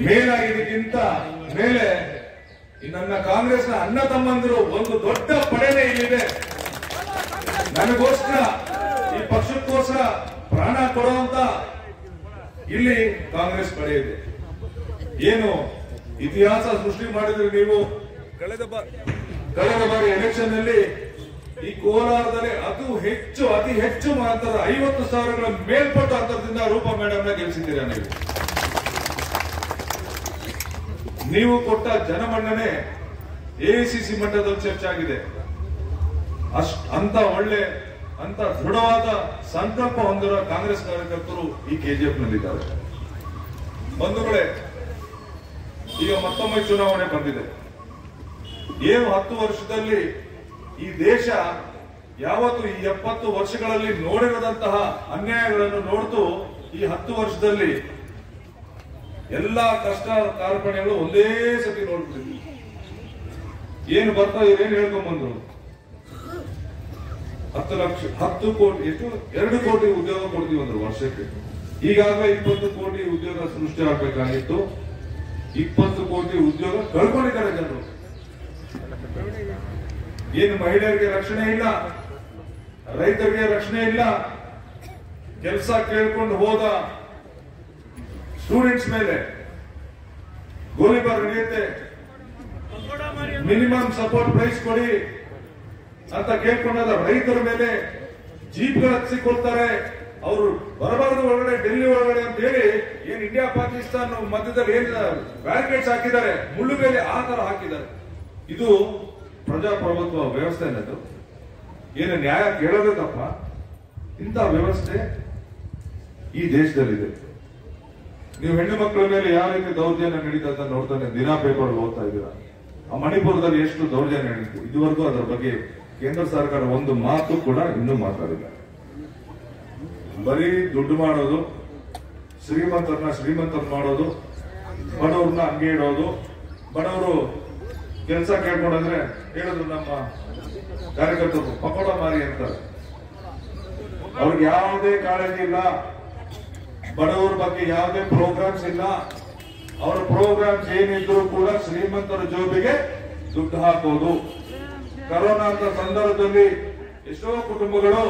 ಮೇಲಾಗಿದ್ದಕ್ಕಿಂತ ಮೇಲೆ ನನ್ನ ಕಾಂಗ್ರೆಸ್ನ ಅಣ್ಣ ತಮ್ಮಂದಿರು ಒಂದು ದೊಡ್ಡ ಪಡೆನೇ ಇಲ್ಲಿದೆ. ನನಗೋಸ್ಕರ, ಈ ಪಕ್ಷಕ್ಕೋಸ್ಕರ ಪ್ರಾಣ ಕೊಡುವಂತ ಇಲ್ಲಿ ಕಾಂಗ್ರೆಸ್ ಪಡೆ ಇದೆ. ಏನು ಇತಿಹಾಸ ಸೃಷ್ಟಿ ಮಾಡಿದ್ರೆ ನೀವು ಕಳೆದ ಬಾರಿ ಎಲೆಕ್ಷನ್ ನಲ್ಲಿ ಈ ಕೋಲಾರದಲ್ಲಿ ಅತಿ ಹೆಚ್ಚು ಮಾತ್ರ 50,000 ಮೇಲ್ಪಟ್ಟ ಅಂತರದಿಂದ ರೂಪಾ ಮೇಡಮ್ನ ಗೆಲ್ಲಿಸಿದ್ದೀರಾ ನೀವು ಕೊಟ್ಟ ಜನಮನ್ನಣೆ ಎಐಸಿಸಿ ಮಟ್ಟದಲ್ಲಿ ಚರ್ಚೆ ಆಗಿದೆ. ಅಂತ ದೃಢವಾದ ಸಂಕಲ್ಪ ಹೊಂದಿರುವ ಕಾಂಗ್ರೆಸ್ ಕಾರ್ಯಕರ್ತರು ಈ ಕೆಜಿಎಫ್ ನಲ್ಲಿದ್ದಾರೆ. ಬಂಧುಗಳೇ, ಈಗ ಮತ್ತೊಮ್ಮೆ ಚುನಾವಣೆ ಬಂದಿದೆ. ಏನು 10 ವರ್ಷದಲ್ಲಿ ಈ ದೇಶ ಯಾವತ್ತು ಈ 70 ವರ್ಷಗಳಲ್ಲಿ ನೋಡಿರದಂತಹ ಅನ್ಯಾಯಗಳನ್ನು ನೋಡ್ತು ಈ 10 ವರ್ಷದಲ್ಲಿ ಎಲ್ಲಾ ಕಷ್ಟ ಕಾರ್ಪಣ್ಯಗಳು ಒಂದೇ ಸತಿ ನೋಡ್ಬಿಟ್ಟಿದ್ವಿ. ಏನು ಬರ್ತಾ ಇವ್ರೇನು ಹೇಳ್ಕೊಂಡ್ಬಂದ್ರು, 10 ಕೋಟಿ ಎಷ್ಟು 2 ಕೋಟಿ ಉದ್ಯೋಗ ಕೊಡ್ತೀವಿ ಅಂದ್ರು ವರ್ಷಕ್ಕೆ. ಈಗಾಗಲೇ 20 ಕೋಟಿ ಉದ್ಯೋಗ ಸೃಷ್ಟಿ ಆಗ್ಬೇಕಾಗಿತ್ತು. 20 ಕೋಟಿ ಉದ್ಯೋಗ ಕಳ್ಕೊಂಡಿದ್ದಾರೆ ಜನರು. ಏನು ಮಹಿಳೆಯರಿಗೆ ರಕ್ಷಣೆ ಇಲ್ಲ, ರೈತರಿಗೆ ರಕ್ಷಣೆ ಇಲ್ಲ, ಕೆಲಸ ಕೇಳ್ಕೊಂಡು ಹೋದ ಸ್ಟೂಡೆಂಟ್ಸ್ ಮೇಲೆ ಗೋಲಿಬಾರ್ ನಡೆಯುತ್ತೆ, ಮಿನಿಮಮ್ ಸಪೋರ್ಟ್ ಪ್ರೈಸ್ ಕೊಡಿ ಅಂತ ಕೇಳ್ಕೊಂಡಾದ ರೈತರ ಮೇಲೆ ಜೀಪ್ಗಳು ಹಚ್ಚಿಕೊಳ್ತಾರೆ. ಅವರು ಬರಬಾರದು ಒಳಗಡೆ, ಡೆಲ್ಲಿ ಒಳಗಡೆ ಅಂತ ಹೇಳಿ ಏನ್ ಇಂಡಿಯಾ ಪಾಕಿಸ್ತಾನ ಮಧ್ಯದಲ್ಲಿ ಏನ್ ಬ್ಯಾರಿಕೇಡ್ಸ್ ಹಾಕಿದ್ದಾರೆ, ಮುಳ್ಳು ಬೇಲಿ ಆ ತರ ಹಾಕಿದ್ದಾರೆ. ಇದು ಪ್ರಜಾಪ್ರಭುತ್ವ ವ್ಯವಸ್ಥೆ ಅನ್ನೋದು ಏನು ನ್ಯಾಯ ಕೇಳೋದೇ ತಪ್ಪ. ಇಂಥ ವ್ಯವಸ್ಥೆ ಈ ದೇಶದಲ್ಲಿದೆ. ನೀವು ಹೆಣ್ಣು ಮಕ್ಕಳ ಮೇಲೆ ಯಾವ ರೀತಿ ದೌರ್ಜನ್ಯ ನಡೀತಾ ಅಂತ ನೋಡ್ತಾನೆ ದಿನಾ ಪೇಪರ್ ಓದ್ತಾ ಇದ್ದೀರಾ. ಆ ಮಣಿಪುರದಲ್ಲಿ ಎಷ್ಟು ದೌರ್ಜನ್ಯ ನಡೀತು, ಇದುವರೆಗೂ ಅದರ ಬಗ್ಗೆ ಕೇಂದ್ರ ಸರ್ಕಾರ ಒಂದು ಮಾತು ಕೂಡ ಇನ್ನೂ ಮಾತಾಡಿಲ್ಲ. ಬರೀ ದುಡ್ಡು ಮಾಡೋದು, ಶ್ರೀಮಂತರ ಮಾಡೋದು, ಬಡವ್ರನ್ನ ಹಂಗೆ ಇಡೋದು, ಬಡವರು ಕೆಲಸ ಕೇಳ್ಕೊಂಡ್ರೆ ಹೇಳಿದ್ರು ನಮ್ಮ ಕಾರ್ಯಕರ್ತರು ಪಕೋಡ ಮಾರಿ ಅಂತಾರೆ. ಅವ್ರಿಗೆ ಯಾವುದೇ ಕಾಳಜಿ ಇಲ್ಲ, ಬಡವರ ಬಗ್ಗೆ ಯಾವುದೇ ಪ್ರೋಗ್ರಾಮ್ಸ್ ಇಲ್ಲ. ಅವರ ಪ್ರೋಗ್ರಾಮ್ಸ್ ಏನಿದ್ರು ಕೂಡ ಶ್ರೀಮಂತರ ಜೋಬಿಗೆ ದುಡ್ಡು ಹಾಕೋದು. ಕರೋನಾ ಅಂತ ಸಂದರ್ಭದಲ್ಲಿ ಎಷ್ಟೋ ಕುಟುಂಬಗಳು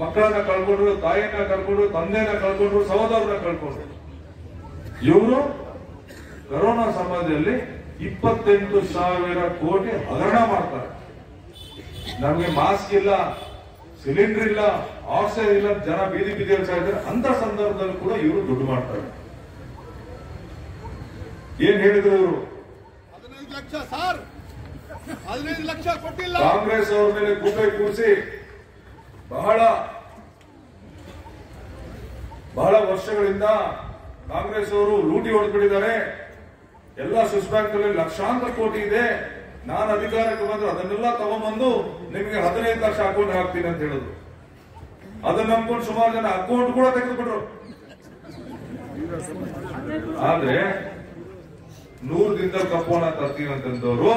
ಮಕ್ಕಳನ್ನ ಕಳ್ಕೊಂಡ್ರು, ತಾಯಿಯನ್ನ ಕಳ್ಕೊಂಡ್ರು, ತಂದೆನ ಕಳ್ಕೊಂಡ್ರು, ಸಹೋದರನ ಕಳ್ಕೊಂಡ್ರು. ಇವರು ಕರೋನಾ ಸಮಯದಲ್ಲಿ 28,000 ಕೋಟಿ ಹಗರಣ ಮಾಡ್ತಾರೆ. ನಮಗೆ ಮಾಸ್ಕ್ ಇಲ್ಲ, ಸಿಲಿಂಡರ್ ಇಲ್ಲ, ಆಕ್ಸಿಜನ್ ಇಲ್ಲ, ಜನ ಬೀದಿ ಹೇಳ್ತಾ ಇದ್ದಾರೆ. ಅಂತ ಸಂದರ್ಭದಲ್ಲಿ ಕೂಡ ಇವರು ದುಡ್ಡು ಮಾಡ್ತಾರೆ. ಏನ್ ಹೇಳಿದ್ರು ಇವರು? 15 ಲಕ್ಷ ಸರ್, 15 ಲಕ್ಷ ಕೊಟ್ಟಿಲ್ಲ. ಕಾಂಗ್ರೆಸ್ ಅವ್ರ ಮೇಲೆ ಗುಬ್ಬೆ ಕೂರಿಸಿ ಬಹಳ ವರ್ಷಗಳಿಂದ ಕಾಂಗ್ರೆಸ್ ಅವರು ಲೂಟಿ ಹೊಡೆದ್ಬಿಟ್ಟಿದ್ದಾರೆ. ಎಲ್ಲ ಸ್ವಿಸ್ ಬ್ಯಾಂಕ್ ಅಲ್ಲಿ ಲಕ್ಷಾಂತರ ಕೋಟಿ ಇದೆ, ನಾನು ಅಧಿಕಾರಕ್ಕೆ ಬಂದ್ರೆ ಅದನ್ನೆಲ್ಲ ತಗೊಂಡ್ಬಂದು ನಿಮಗೆ 15 ಲಕ್ಷ ಅಕೌಂಟ್ ಹಾಕ್ತೀನಿ ಅಂತ ಹೇಳಿದ್ರು. ಅದನ್ನ ನಂಬ್ಕೊಂಡು ಸುಮಾರು ಜನ ಅಕೌಂಟ್ ಕೂಡ ತೆಗೆದುಬಿಟ್ರು. ಆದ್ರೆ 100 ದಿನದಲ್ಲಿ ಕಪ್ಪೋಣ ತರ್ತೀನಿ ಅಂತಂದವರು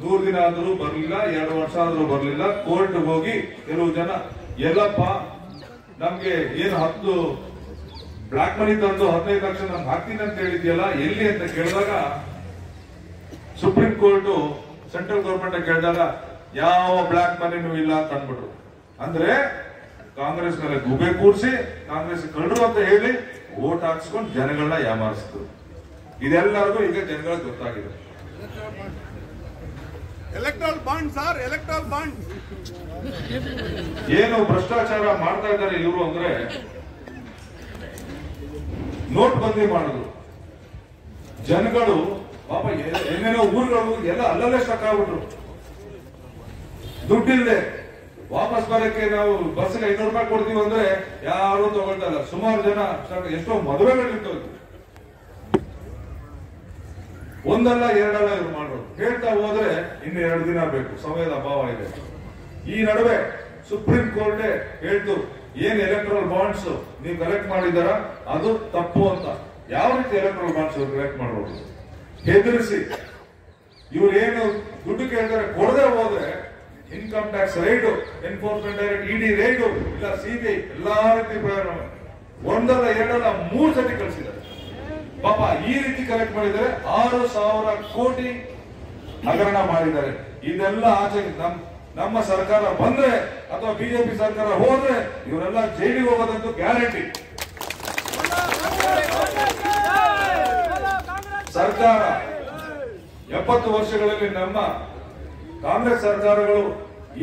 100 ದಿನ ಆದ್ರೂ ಬರ್ಲಿಲ್ಲ, 2 ವರ್ಷ ಆದ್ರೂ ಬರ್ಲಿಲ್ಲ. ಕೋರ್ಟ್ ಹೋಗಿ ಕೆಲವು ಜನ ಎಲ್ಲಪ್ಪ ನಮ್ಗೆ ಏನು 10 ಬ್ಲಾಕ್ ಮನಿ ತಂದು 15 ಲಕ್ಷ ನಮ್ಗೆ ಹಾಕ್ತೀನಿ ಅಂತ ಹೇಳಿದ್ಯಲ್ಲ, ಎಲ್ಲಿ ಅಂತ ಕೇಳಿದಾಗ ಸುಪ್ರೀಂ ಕೋರ್ಟ್ ಸೆಂಟ್ರಲ್ ಗವರ್ಮೆಂಟ್ ಕೇಳಿದಾಗ ಯಾವ ಬ್ಲಾಕ್ ಮನಿನೂ ಇಲ್ಲ ಅಂತ ಅಂದ್ಬಿಟ್ರು. ಅಂದ್ರೆ ಕಾಂಗ್ರೆಸ್ ಮೇಲೆ ಗುಬೆ ಕೂರಿಸಿ ಕಾಂಗ್ರೆಸ್ ಕಳ್ಳರು ಅಂತ ಹೇಳಿ ವೋಟ್ ಹಾಕ್ಸ್ಕೊಂಡು ಜನಗಳನ್ನ ಯಾಮಾರಿಸಿದ್ರು. ಇದೆಲ್ಲರಿಗೂ ಈಗ ಜನಗಳಿಗೆ ಗೊತ್ತಾಗಿದೆ. Electoral bond sir, electoral bond ಏನು ಭ್ರಷ್ಟಾಚಾರ ಮಾಡ್ತಾ ಇದ್ದಾರೆ ಇವರು ಅಂದ್ರೆ ನೋಟ್ ಬಂದಿ ಮಾಡಿದ್ರು. ಜನಗಳು ಪಾಪ ಏನೇನೋ ಊರುಗಳು ಎಲ್ಲ ಅಲ್ಲಲ್ಲೇ ಸ್ಟಕ್ ಆಗ್ಬಿಟ್ರು. ದುಡ್ಡಿಲ್ಲದೆ ವಾಪಸ್ ಬರಕ್ಕೆ ನಾವು ಬಸ್ಗೆ 500 ರೂಪಾಯಿ ಕೊಡ್ತೀವಿ ಅಂದ್ರೆ ಯಾರು ತಗೊಳ್ತಾ ಇಲ್ಲ. ಸುಮಾರು ಜನ ಎಷ್ಟೋ ಮದುವೆಗಳಿತ್ತು, ಒಂದಲ್ಲ ಎರಡಲ್ಲ ಇವ್ರು ಮಾಡೋದು. ಹೇಳ್ತಾ ಹೋದ್ರೆ ಇನ್ನು 2 ದಿನ ಬೇಕು, ಸಮಯದ ಅಭಾವ ಇದೆ. ಈ ನಡುವೆ ಸುಪ್ರೀಂ ಕೋರ್ಟ್ ಹೇಳ್ತು ಏನ್ ಎಲೆಕ್ಟ್ರಲ್ ಬಾಂಡ್ಸ್ ನೀವು ಕಲೆಕ್ಟ್ ಮಾಡಿದಾರ ಅದು ತಪ್ಪು ಅಂತ. ಯಾವ ರೀತಿ ಎಲೆಕ್ಟ್ರಲ್ ಬಾಂಡ್ಸ್ ಕಲೆಕ್ಟ್ ಮಾಡಬಹುದು? ಹೆದರಿಸಿ ಇವ್ರು ಏನು ದುಡ್ಡು ಕೇಳ್ತಾರೆ ಕೊಡದೆ ಹೋದ್ರೆ income tax raid, enforcement direct ED raid, ಇಲ್ಲ ಸಿಬಿಐ ಎಲ್ಲಾ ರೀತಿ ಒಂದಲ್ಲ ಎರಡಲ್ಲ 3 ಸತಿ ಕಳಿಸಿದ್ದಾರೆ. ಪಾಪ ಈ ರೀತಿ ಕಲೆಕ್ಟ್ ಮಾಡಿದ್ದಾರೆ. 6,000 ಕೋಟಿ ಹಗರಣ ಮಾಡಿದ್ದಾರೆ. ಇದೆಲ್ಲ ಆಚೆ ನಮ್ಮ ಸರ್ಕಾರ ಬಂದ್ರೆ ಅಥವಾ ಬಿಜೆಪಿ ಸರ್ಕಾರ ಹೋದ್ರೆ ಇವರೆಲ್ಲ ಜೈಲಿಗೆ ಹೋಗೋದಂತೂ ಗ್ಯಾರಂಟಿ. ಸರ್ಕಾರ 70 ವರ್ಷಗಳಲ್ಲಿ ನಮ್ಮ ಕಾಂಗ್ರೆಸ್ ಸರ್ಕಾರಗಳು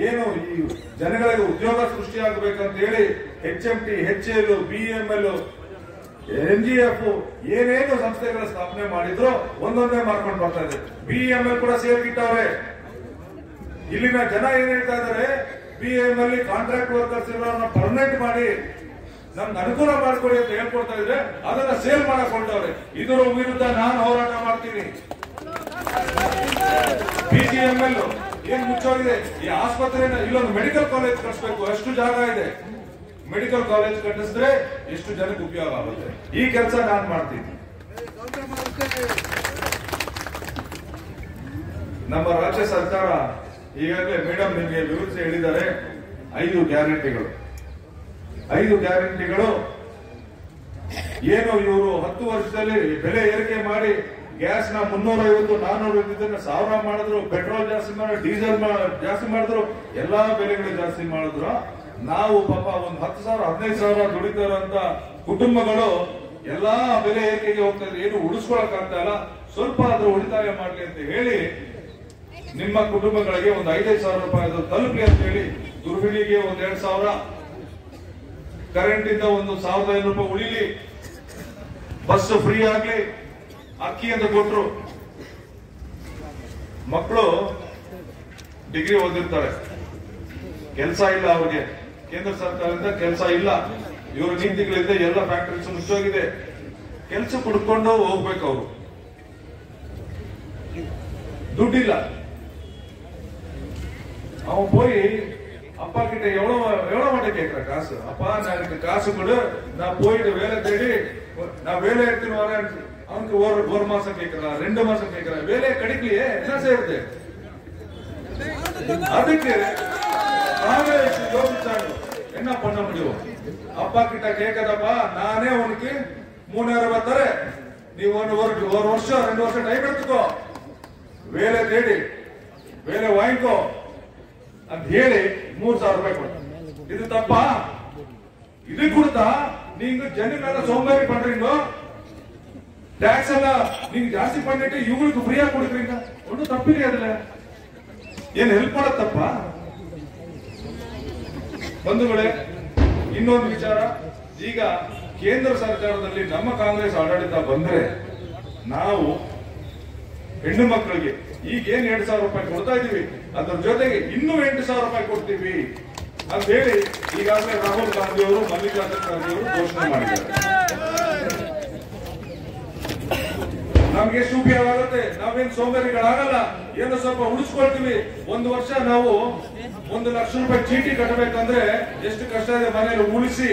ಏನು ಈ ಜನಗಳಿಗೆ ಉದ್ಯೋಗ ಸೃಷ್ಟಿಯಾಗಬೇಕಂತ ಹೇಳಿ HMT, HAL, BML, NGF ಏನೇನು ಸಂಸ್ಥೆಗಳ ಸ್ಥಾಪನೆ ಮಾಡಿದ್ರು ಒಂದೊಂದೇ ಮಾಡ್ಕೊಂಡು ಬರ್ತಾ ಇದೆ. BML ಕೂಡ ಸೇರ್ಕಿಟ್ಟವ್ರೆ. ಇಲ್ಲಿನ ಜನ ಏನ್ ಹೇಳ್ತಾ ಇದಾರೆ, BML ಕಾಂಟ್ರಾಕ್ಟ್ ವರ್ಕರ್ಸ್ ಇರೋರನ್ನ ಪರ್ಮನೆಂಟ್ ಮಾಡಿ ನಮ್ಗೆ ಅನುಕೂಲ ಮಾಡ್ಕೊಡಿ ಅಂತ ಹೇಳ್ಕೊಡ್ತಾ ಇದ್ರೆ ಅದನ್ನ ಸೇಲ್ ಮಾಡಕ್ ಹೊರಟವ್ರೆ. ಇದರ ವಿರುದ್ಧ ನಾನು ಹೋರಾಟ ಮಾಡ್ತೀನಿ. BGML ಏನ್ ಮುಚ್ಚೋಗಿದೆ, ಈ ಆಸ್ಪತ್ರೆನ ಇಲ್ಲೊಂದು ಮೆಡಿಕಲ್ ಕಾಲೇಜ್ ಕಟ್ಟಿಸ್ಬೇಕು, ಅಷ್ಟು ಜಾಗ ಇದೆ. ಮೆಡಿಕಲ್ ಕಾಲೇಜ್ ಕಟ್ಟಿಸಿದ್ರೆ ಎಷ್ಟು ಜನಕ್ಕೆ ಉಪಯೋಗ ಆಗುತ್ತೆ. ಈ ಕೆಲಸ ನಾನು ಮಾಡ್ತೀನಿ. ನಮ್ಮ ರಾಜ್ಯ ಸರ್ಕಾರ ಈಗಾಗಲೇ ಮೇಡಮ್ ನಿಮಗೆ ವಿವರಿಸಿ ಹೇಳಿದ್ದಾರೆ 5 ಗ್ಯಾರಂಟಿಗಳು. 5 ಗ್ಯಾರಂಟಿಗಳು ಏನು ಇವರು 10 ವರ್ಷದಲ್ಲಿ ಬೆಲೆ ಏರಿಕೆ ಮಾಡಿ ಗ್ಯಾಸ್ ನ 350, 400 ಇದ್ದನ್ನ 1000 ಮಾಡಿದ್ರು, ಪೆಟ್ರೋಲ್ ಜಾಸ್ತಿ ಮಾಡಿದ್ರು, ಡೀಸೆಲ್ ಜಾಸ್ತಿ ಮಾಡಿದ್ರು, ಎಲ್ಲಾ ಬೆಲೆಗಳು ಜಾಸ್ತಿ ಮಾಡಿದ್ರು. ನಾವು ಪಾಪ ಒಂದು 10,000, 15,000 ದುಡಿತಾರಂತ ಕುಟುಂಬಗಳು ಎಲ್ಲಾ ಬೆಲೆ ಏರಿಕೆಗೆ ಹೋಗ್ತಾ ಇದ್ರೆ ಏನು ಉಳಿಸ್ಕೊಳಕ್ ಆಗ್ತಾ ಇಲ್ಲ. ಸ್ವಲ್ಪ ಆದ್ರೂ ಉಳಿತಾಯ ಮಾಡ್ಲಿ ಅಂತ ಹೇಳಿ ನಿಮ್ಮ ಕುಟುಂಬಗಳಿಗೆ ಒಂದು 5,000 ರೂಪಾಯಿ ತಲುಪಲಿ ಅಂತ ಹೇಳಿ ಗೃಹಿಣಿಗೆ ಒಂದು 2,000, ಕರೆಂಟ್ ಇಂದ ಒಂದು 1,500 ರೂಪಾಯಿ ಉಳಿಲಿ, ಬಸ್ ಫ್ರೀ ಆಗ್ಲಿ, ಅಕ್ಕಿ ಅಂತ ಕೊಟ್ರು. ಮಕ್ಕಳು ಡಿಗ್ರಿ ಓದಿರ್ತಾರೆ, ಕೆಲಸ ಇಲ್ಲ ಅವ್ರಿಗೆ, ಕೇಂದ್ರ ಸರ್ಕಾರದಿಂದ ಕೆಲಸ ಇಲ್ಲ, ಇವ್ರ ನೀತಿಗಳಿಂದ ಎಲ್ಲ ಫ್ಯಾಕ್ಟರೀಸ್ ಮುಚ್ಚೋಗಿದೆ, ಕೆಲಸ ಕುಡ್ಕೊಂಡು ಹೋಗ್ಬೇಕು. ಅವರು ದುಡ್ಡಿಲ್ಲ. அவன் போய் அப்பா கிட்ட எவ்வளவு மாட்டேன் கேட்கிறேன் காசு. அப்பா நான் எனக்கு காசு கொடு, நான் போயிட்டு வேலை தேடி நான் வேலை எடுத்துன்னு வரேன். அவனுக்கு ஒரு மாசம் கேட்கிறான், 2 மாசம் கேட்கிறான், வேலையை கிடைக்கலையே, என்ன செய்யறது? அதுக்கு காங்கிரஸ் யோசிச்சாங்க என்ன பண்ண முடியும். அப்பா கிட்ட கேட்கதப்பா, நானே உனக்கு 3000 ரூபாய் தரேன், நீ ஒரு வருஷம் 2 வருஷம் டைம் எடுத்துக்கோ, வேலை தேடி வேலை வாங்கிக்கோ ಅಂತ ಹೇಳಿ 3,000 ರೂಪಾಯಿ ಕೊಡ್ತಾರೆ. ಇದು ತಪ್ಪಾ? ಇದು ಕೊಡ್ತಾ நீங்க ಜನಗಳ ಸೋಂಬೇರಿ பண்றீங்க, ಟ್ಯಾಕ್ಸ್ ಎಲ್ಲ நீங்க ಜಾಸ್ತಿ பண்ணிட்டு ಇವ್ರಿಗೆ ಫ್ರೀಯಾಗಿ ಕೊಡ್ತೀங்க. ಒಂದು ತಪ್ಪಿದೆ ಅದಲ್ಲ, ಏನ್ ಹೆಲ್ಪ್ ಮಾಡೋದು ತಪ್ಪಾ? ಬಂಧುಗಳೇ, ಇನ್ನೊಂದು ವಿಚಾರ, ಈಗ ಕೇಂದ್ರ ಸರ್ಕಾರದಲ್ಲಿ ನಮ್ಮ ಕಾಂಗ್ರೆಸ್ ಆಡಳಿತ ಬಂದ್ರೆ ನಾವು ಹೆಣ್ಣು ಮಕ್ಕಳಿಗೆ ಈಗ ಏನ್ 2,000 ರೂಪಾಯಿ ಕೊಡ್ತಾ ಇದೀವಿ, ಅದ್ರ ಜೊತೆಗೆ ಇನ್ನೂ 8,000 ರೂಪಾಯಿ ಕೊಡ್ತೀವಿ ಅಂತ ಹೇಳಿ ಈಗಾಗಲೇ ರಾಹುಲ್ ಗಾಂಧಿ ಅವರು, ಮಲ್ಲಿಕಾರ್ಜುನ ಖರ್ಗೆ ಅವರು ಘೋಷಣೆ ಮಾಡಿದ್ದಾರೆ. ನಮ್ಗೆ ಎಷ್ಟು ಉಪಯೋಗ ಆಗುತ್ತೆ, ನಾವೇನ್ ಸೋಂಬೇರಿಗಳಾಗಲ್ಲ, ಏನೋ ಸ್ವಲ್ಪ ಉಳಿಸ್ಕೊಳ್ತೀವಿ. 1 ವರ್ಷ ನಾವು 1 ಲಕ್ಷ ರೂಪಾಯಿ ಚೀಟಿ ಕಟ್ಟಬೇಕಂದ್ರೆ ಎಷ್ಟು ಕಷ್ಟ ಇದೆ. ಮನೇಲಿ ಉಳಿಸಿ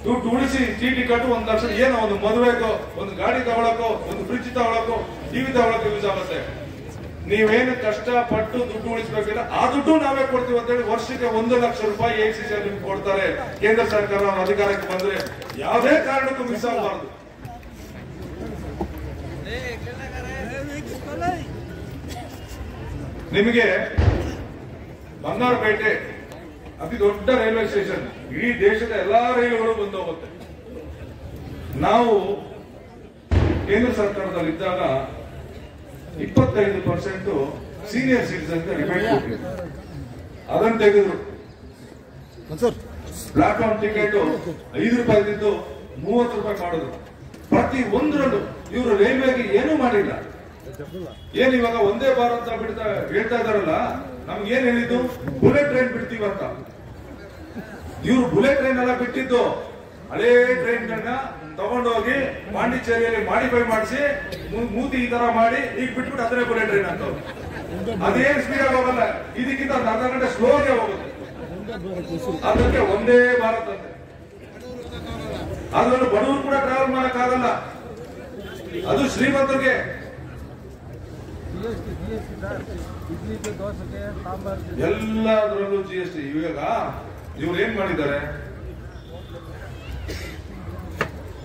ದುಡ್ಡು ಉಳಿಸಿ ಚೀಟಿ ಕಟ್ಟು 1 ಲಕ್ಷ, ಏನೋ ಒಂದು ಮದುವೆಗೋ, ಒಂದು ಗಾಡಿ ತಗೊಳಕೋ, ಒಂದು ಫ್ರಿಡ್ಜ್ ತಗೊಳಕೋ, ಟಿವಿ ತಗೊಳಕೋ ಯೂಸ್ ಆಗುತ್ತೆ. ನೀವೇನು ಕಷ್ಟಪಟ್ಟು ದುಡ್ಡು ಉಳಿಸಬೇಕಿಲ್ಲ, ಆ ದುಡ್ಡು ನಾವೇ ಕೊಡ್ತೀವಿ ಅಂತ ಹೇಳಿ ವರ್ಷಕ್ಕೆ 1 ಲಕ್ಷ ರೂಪಾಯಿ ACC ನಿಮ್ಗೆ ಕೊಡ್ತಾರೆ. ಕೇಂದ್ರ ಸರ್ಕಾರ ಅಧಿಕಾರಕ್ಕೆ ಬಂದ್ರೆ ಯಾವುದೇ ಕಾರಣಕ್ಕೂ ಮಿಸ್ ಆಗಬಾರದು. ನಿಮಗೆ ಬಂಗಾರಪೇಟೆ ಅತಿ ದೊಡ್ಡ ರೈಲ್ವೆ ಸ್ಟೇಷನ್, ಇಡೀ ದೇಶದ ಎಲ್ಲಾ ರೈಲುಗಳು ಬಂದು ಹೋಗುತ್ತೆ. ನಾವು ಕೇಂದ್ರ ಸರ್ಕಾರದಲ್ಲಿದ್ದಾಗ 25% ಸೀನಿಯರ್ ಸಿಟಿಸನ್ ರಿಬೇಟ್ ಕೊಟ್ಟಿದ್ರು, ಅದನ್ನು ತೆಗೆದ್ರು. ಪ್ಲಾಟ್ಫಾರ್ಮ್ ಟಿಕೆಟ್ 5 ರೂಪಾಯಿ ಇದ್ದು 30 ರೂಪಾಯಿ ಮಾಡಿದ್ರು. ಪ್ರತಿ ಒಂದರಲ್ಲೂ ಇವರು ರೈಲ್ವೆಗೆ ಏನೂ ಮಾಡಿಲ್ಲ. ಏನ್ ಇವಾಗ ಒಂದೇ ಭಾರತ ಹೇಳ್ತಾ ಇದಾರಲ್ಲ, ನಮ್ಗೆ ಏನ್ ಹೇಳಿದ್ದು, ಬುಲೆಟ್ ಟ್ರೈನ್ ಬಿಡ್ತೀವಂತ. ಇವರು ಬುಲೆಟ್ ಟ್ರೈನ್ ಎಲ್ಲ ಬಿಟ್ಟಿದ್ದು ಹಳೇ ಟ್ರೈನ್ ಗಳನ್ನ ತಗೊಂಡೋಗಿ ಪಾಂಡಿಚೇರಿಯಲ್ಲಿ ಮಾಡಿಫೈ ಮಾಡಿಸಿ ಮೂತಿ ಈ ತರ ಮಾಡಿ ಈಗ ಬಿಟ್ಬಿಟ್ಟು ಅದನ್ನೇ ಬುಲೆಟ್ ಟ್ರೈನ್ ಅಂತ. ಅದೇನ್ ಸ್ಪೀಡ್ ಆಗಿ ಹೋಗಲ್ಲ, ಇದಕ್ಕಿಂತ ಒಂದು ಅರ್ಧ ಗಂಟೆ ಸ್ಲೋಗೆ ಹೋಗುತ್ತೆ. ಅದಕ್ಕೆ ಒಂದೇ ಭಾರತ ಅಂತ. ಅದ್ರಲ್ಲೂ ಬಡವರು ಕೂಡ ಟ್ರಾವೆಲ್ ಮಾಡಕ್ಕಾಗಲ್ಲ, ಅದು ಶ್ರೀಮಂತರಿಗೆ. ಎಲ್ಲದರಲ್ಲೂ GST. ಇವಾಗ ಇವ್ರು ಏನ್ ಮಾಡಿದ್ದಾರೆ,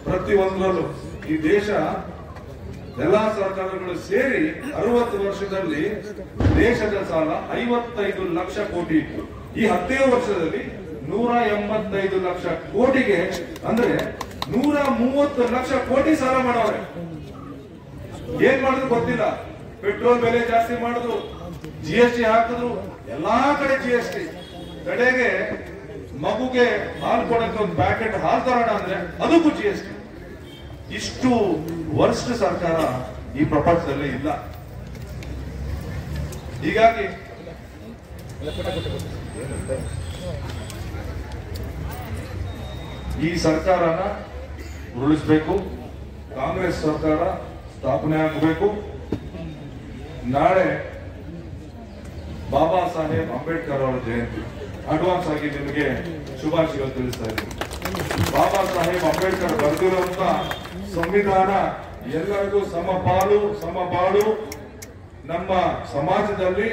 ಪ್ರತಿ ಒಂದರಲ್ಲೂ ಈ ದೇಶ ಎಲ್ಲಾ ಸರ್ಕಾರಗಳು ಸೇರಿ 60 ವರ್ಷದಲ್ಲಿ ದೇಶದ ಸಾಲ 55 ಲಕ್ಷ ಕೋಟಿ ಇತ್ತು. ಈ 15 ವರ್ಷದಲ್ಲಿ 185 ಲಕ್ಷ ಕೋಟಿಗೆ, ಅಂದ್ರೆ 130 ಲಕ್ಷ ಕೋಟಿ ಸಾಲ ಮಾಡವ್ರೆ. ಏನ್ ಮಾಡಿದ್ರು ಗೊತ್ತಿಲ್ಲ. ಪೆಟ್ರೋಲ್ ಬೆಲೆ ಜಾಸ್ತಿ ಮಾಡುದು, GST ಹಾಕಿದ್ರು, ಎಲ್ಲಾ ಕಡೆ GST. ಕಡೆಗೆ ಮಗುಗೆ ಹಾಲು ಕೊಡಕ್ಕೆ ಒಂದು ಪ್ಯಾಕೆಟ್ ಹಾಲು ತರೋಣ ಅಂದ್ರೆ ಅದಕ್ಕೂ GST. ಇಷ್ಟು ವರ್ಸ್ಟ್ ಸರ್ಕಾರ ಈ ಪ್ರಪಂಚದಲ್ಲಿ ಇಲ್ಲ. ಹೀಗಾಗಿ ಈ ಸರ್ಕಾರನ ಉರುಳಿಸಬೇಕು. ಕಾಂಗ್ರೆಸ್ ಸರ್ಕಾರ ಸ್ಥಾಪನೆ ಆಗಬೇಕು. ನಾಳೆ ಬಾಬಾ ಸಾಹೇಬ್ ಅಂಬೇಡ್ಕರ್ ಅವರ ಜಯಂತಿ. ಅಡ್ವಾನ್ಸ್ ಆಗಿ ನಿಮಗೆ ಶುಭಾಶಯಗಳು ತಿಳಿಸ್ತಾ ಇದ್ದೀನಿ. ಬಾಬಾ ಸಾಹೇಬ್ ಅಂಬೇಡ್ಕರ್ ಬರೆದಿರುವಂತ ಸಂವಿಧಾನ ಎಲ್ಲರಿಗೂ ಸಮಪಾಲು, ನಮ್ಮ ಸಮಾಜದಲ್ಲಿ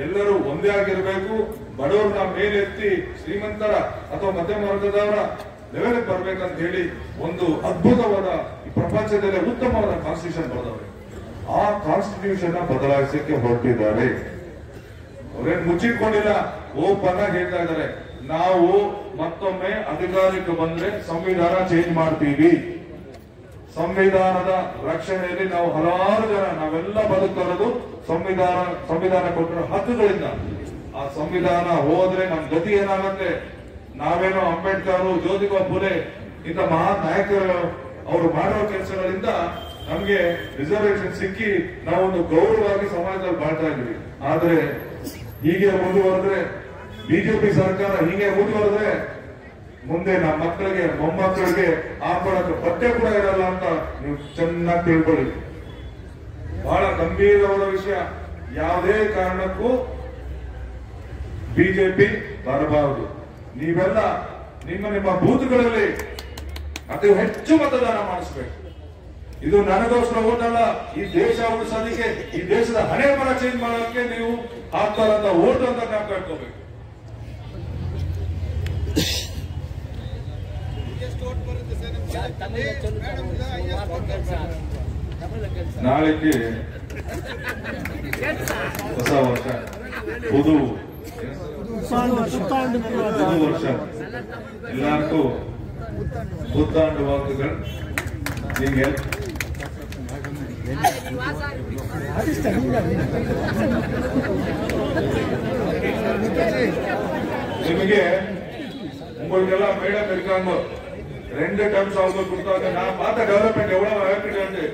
ಎಲ್ಲರೂ ಒಂದೇ ಆಗಿರಬೇಕು, ಬಡವರನ್ನ ಮೇಲೆತ್ತಿ ಶ್ರೀಮಂತರ ಅಥವಾ ಮಧ್ಯಮ ವರ್ಗದವರ ಲೆವೆಲ್ ಬರ್ಬೇಕಂತ ಹೇಳಿ ಒಂದು ಅದ್ಭುತವಾದ ಈ ಪ್ರಪಂಚದಲ್ಲಿ ಉತ್ತಮವಾದ ಕಾನ್ಸ್ಟಿಟ್ಯೂಷನ್ ಬರೆದವರು. ಆ ಕಾನ್ಸ್ಟಿಟ್ಯೂಷನ್ ಬದಲಾಯಿಸಕ್ಕೆ ಹೊರಟಿದ್ದಾರೆ. ಅವ್ರೇನ್ ಮುಚ್ಚಿಟ್ಕೊಂಡಿಲ್ಲ, ಓಪನ್ ಆಗಿ ಹೇಳ್ತಾ ಇದ್ದಾರೆ, ನಾವು ಮತ್ತೊಮ್ಮೆ ಅಧಿಕಾರಕ್ಕೆ ಬಂದ್ರೆ ಸಂವಿಧಾನ ಚೇಂಜ್ ಮಾಡ್ತೀವಿ. ಸಂವಿಧಾನದ ರಕ್ಷಣೆಯಲ್ಲಿ ನಾವು ಹಲವಾರು ಜನ ನಾವೆಲ್ಲ ಬದುಕಿರೋದು ಸಂವಿಧಾನ ಕೊಟ್ಟಿರೋ ಹಕ್ಕುಗಳಿಂದ. ಆ ಸಂವಿಧಾನ ಹೋದ್ರೆ ನಮ್ ಗತಿ ಏನಾಗುತ್ತೆ? ನಾವೇನೋ ಅಂಬೇಡ್ಕರ್, ಜ್ಯೋತಿಬಾ ಫುಲೆ ಇಂಥ ಮಹಾನ್ ನಾಯಕರು ಅವರು ಮಾಡೋ ಕೆಲಸಗಳಿಂದ ನಮ್ಗೆ ರಿಸರ್ವೇಶನ್ ಸಿಕ್ಕಿ ನಾವೊಂದು ಗೌರವವಾಗಿ ಸಮಾಜದಲ್ಲಿ ಬಾಳ್ತಾ ಇದ್ವಿ. ಆದ್ರೆ ಹೀಗೆ ಮುಂದುವರೆದ್ರೆ, ಬಿಜೆಪಿ ಸರ್ಕಾರ ಹೀಗೆ ಮುಂದುವರೆದ್ರೆ ಮುಂದೆ ನಮ್ಮ ಮಕ್ಕಳಿಗೆ ಮೊಮ್ಮಕ್ಕಳಿಗೆ ಹಾಕೊಳ್ಳೋಕೆ ಬಟ್ಟೆ ಕೂಡ ಇರಲ್ಲ ಅಂತ ನೀವು ಚೆನ್ನಾಗಿ ತಿಳ್ಕೊಳ್ಳಿ. ಬಹಳ ಗಂಭೀರವಾದ ವಿಷಯ. ಯಾವುದೇ ಕಾರಣಕ್ಕೂ ಬಿಜೆಪಿ ಬರಬಾರದು. ನೀವೆಲ್ಲ ನಿಮ್ಮ ಬೂತ್ಗಳಲ್ಲಿ ಅತಿ ಹೆಚ್ಚು ಮತದಾನ ಮಾಡಿಸ್ಬೇಕು. ಇದು ನನಗೋಸ್ಕರ ಓಟ್ ಅಲ್ಲ, ಈ ದೇಶ ಉಳಿಸೋದಕ್ಕೆ, ಈ ದೇಶದ ಹಣೆ ಬರ ಚೇಂಜ್ ಮಾಡೋದಕ್ಕೆ ನೀವು ಹಾಕ್ತಾರಂತ ಓಟ್ ಅಂತ ನಾವು ಕಟ್ಕೋಬೇಕು. ನಾಳೆಗೆ ಹೊಸ ವರ್ಷ, ಪುದು ವರ್ಷ, ಎಲ್ಲರಿಗೂ ಪುತ್ತಾಂಡು ವಾಕುಗಳು. ನಿಮಗೆ உங்களுக்கெல்லாம் மேடம் இருக்காங்க, 2 டைம்ஸ் அவங்க கொடுத்தாங்க. நான் பார்த்த டெவலப்மெண்ட் எவ்வளவு ஆகிட்டு,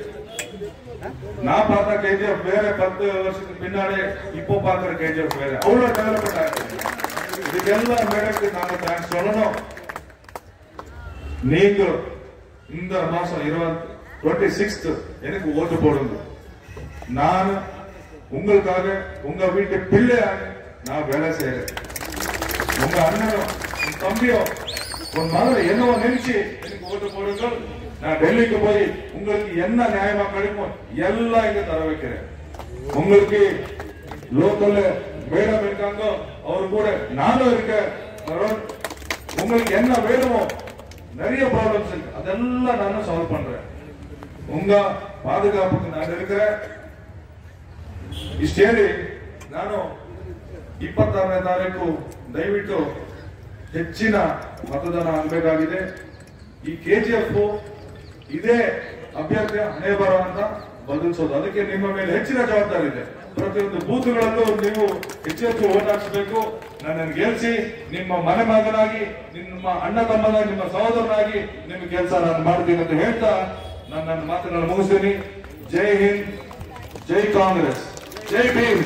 நான் பார்த்த KGF வேற, 10 வருஷத்துக்கு பின்னாலே இப்போ பார்க்கிற KGF வேற. அவ்வளவு டெவலப்மெண்ட் ஆகிட்டு. இதுக்கெல்லாம் மேடம்க்கு நாங்க தேங்க்ஸ் சொல்லணும். நீங்க இந்த மாசம் 26 எனக்கு ஓட்டு போடுங்க. நான் உங்களுக்காக உங்க வீட்டு பிள்ளையாக நான் வேலை செய்யறேன். உங்க அண்ணனோ உங்க தம்பியோ உன் மகளை என்னவோ நினைச்சு எனக்கு ஓட்டு போடுங்கள். நான் டெல்லிக்கு போய் உங்களுக்கு என்ன நியாயமா கிடைக்கும் எல்லாம் இங்க தர வைக்கிறேன். உங்களுக்கு லோக்கல்ல மேடம் இருக்காங்க, அவரு கூட நானும் இருக்கேன். உங்களுக்கு என்ன வேணுமோ நிறைய ப்ராப்ளம்ஸ் இருக்கு, அதெல்லாம் நானும் சால்வ் பண்றேன். உங்க பாதுகாப்புக்கு நான் இருக்கிறேன். ಇಷ್ಟು ಹೇಳಿ ನಾನು 26ನೇ ತಾರೀಕು ದಯವಿಟ್ಟು ಹೆಚ್ಚಿನ ಮತದಾನ ಆಗಬೇಕಾಗಿದೆ. ಈ KGF ಇದೇ ಅಭ್ಯರ್ಥಿಯ ಹಣೆ ಬರ ಅಂತ ಬದಲಿಸೋದು, ಅದಕ್ಕೆ ನಿಮ್ಮ ಮೇಲೆ ಹೆಚ್ಚಿನ ಜವಾಬ್ದಾರಿ ಇದೆ. ಪ್ರತಿಯೊಂದು ಬೂತ್ಗಳಲ್ಲೂ ನೀವು ಹೆಚ್ಚು ಓಟ್ ಹಾಕಿಸಬೇಕು. ನನ್ನನ್ನು ಗೆಲ್ಲಿಸಿ ನಿಮ್ಮ ಮನೆ ಮಗನಾಗಿ, ನಿಮ್ಮ ಅಣ್ಣ ತಮ್ಮನಾಗಿ, ನಿಮ್ಮ ಸಹೋದರನಾಗಿ ನಿಮ್ಮ ಕೆಲಸ ನಾನು ಮಾಡ್ತೀನಿ ಅಂತ ಹೇಳ್ತಾ ನನ್ನ ಮಾತುಗಳನ್ನು ಮುಗಿಸ್ತೀನಿ. ಜೈ ಹಿಂದ್, ಜೈ ಕಾಂಗ್ರೆಸ್, ಜೈ ಭೀಮ್.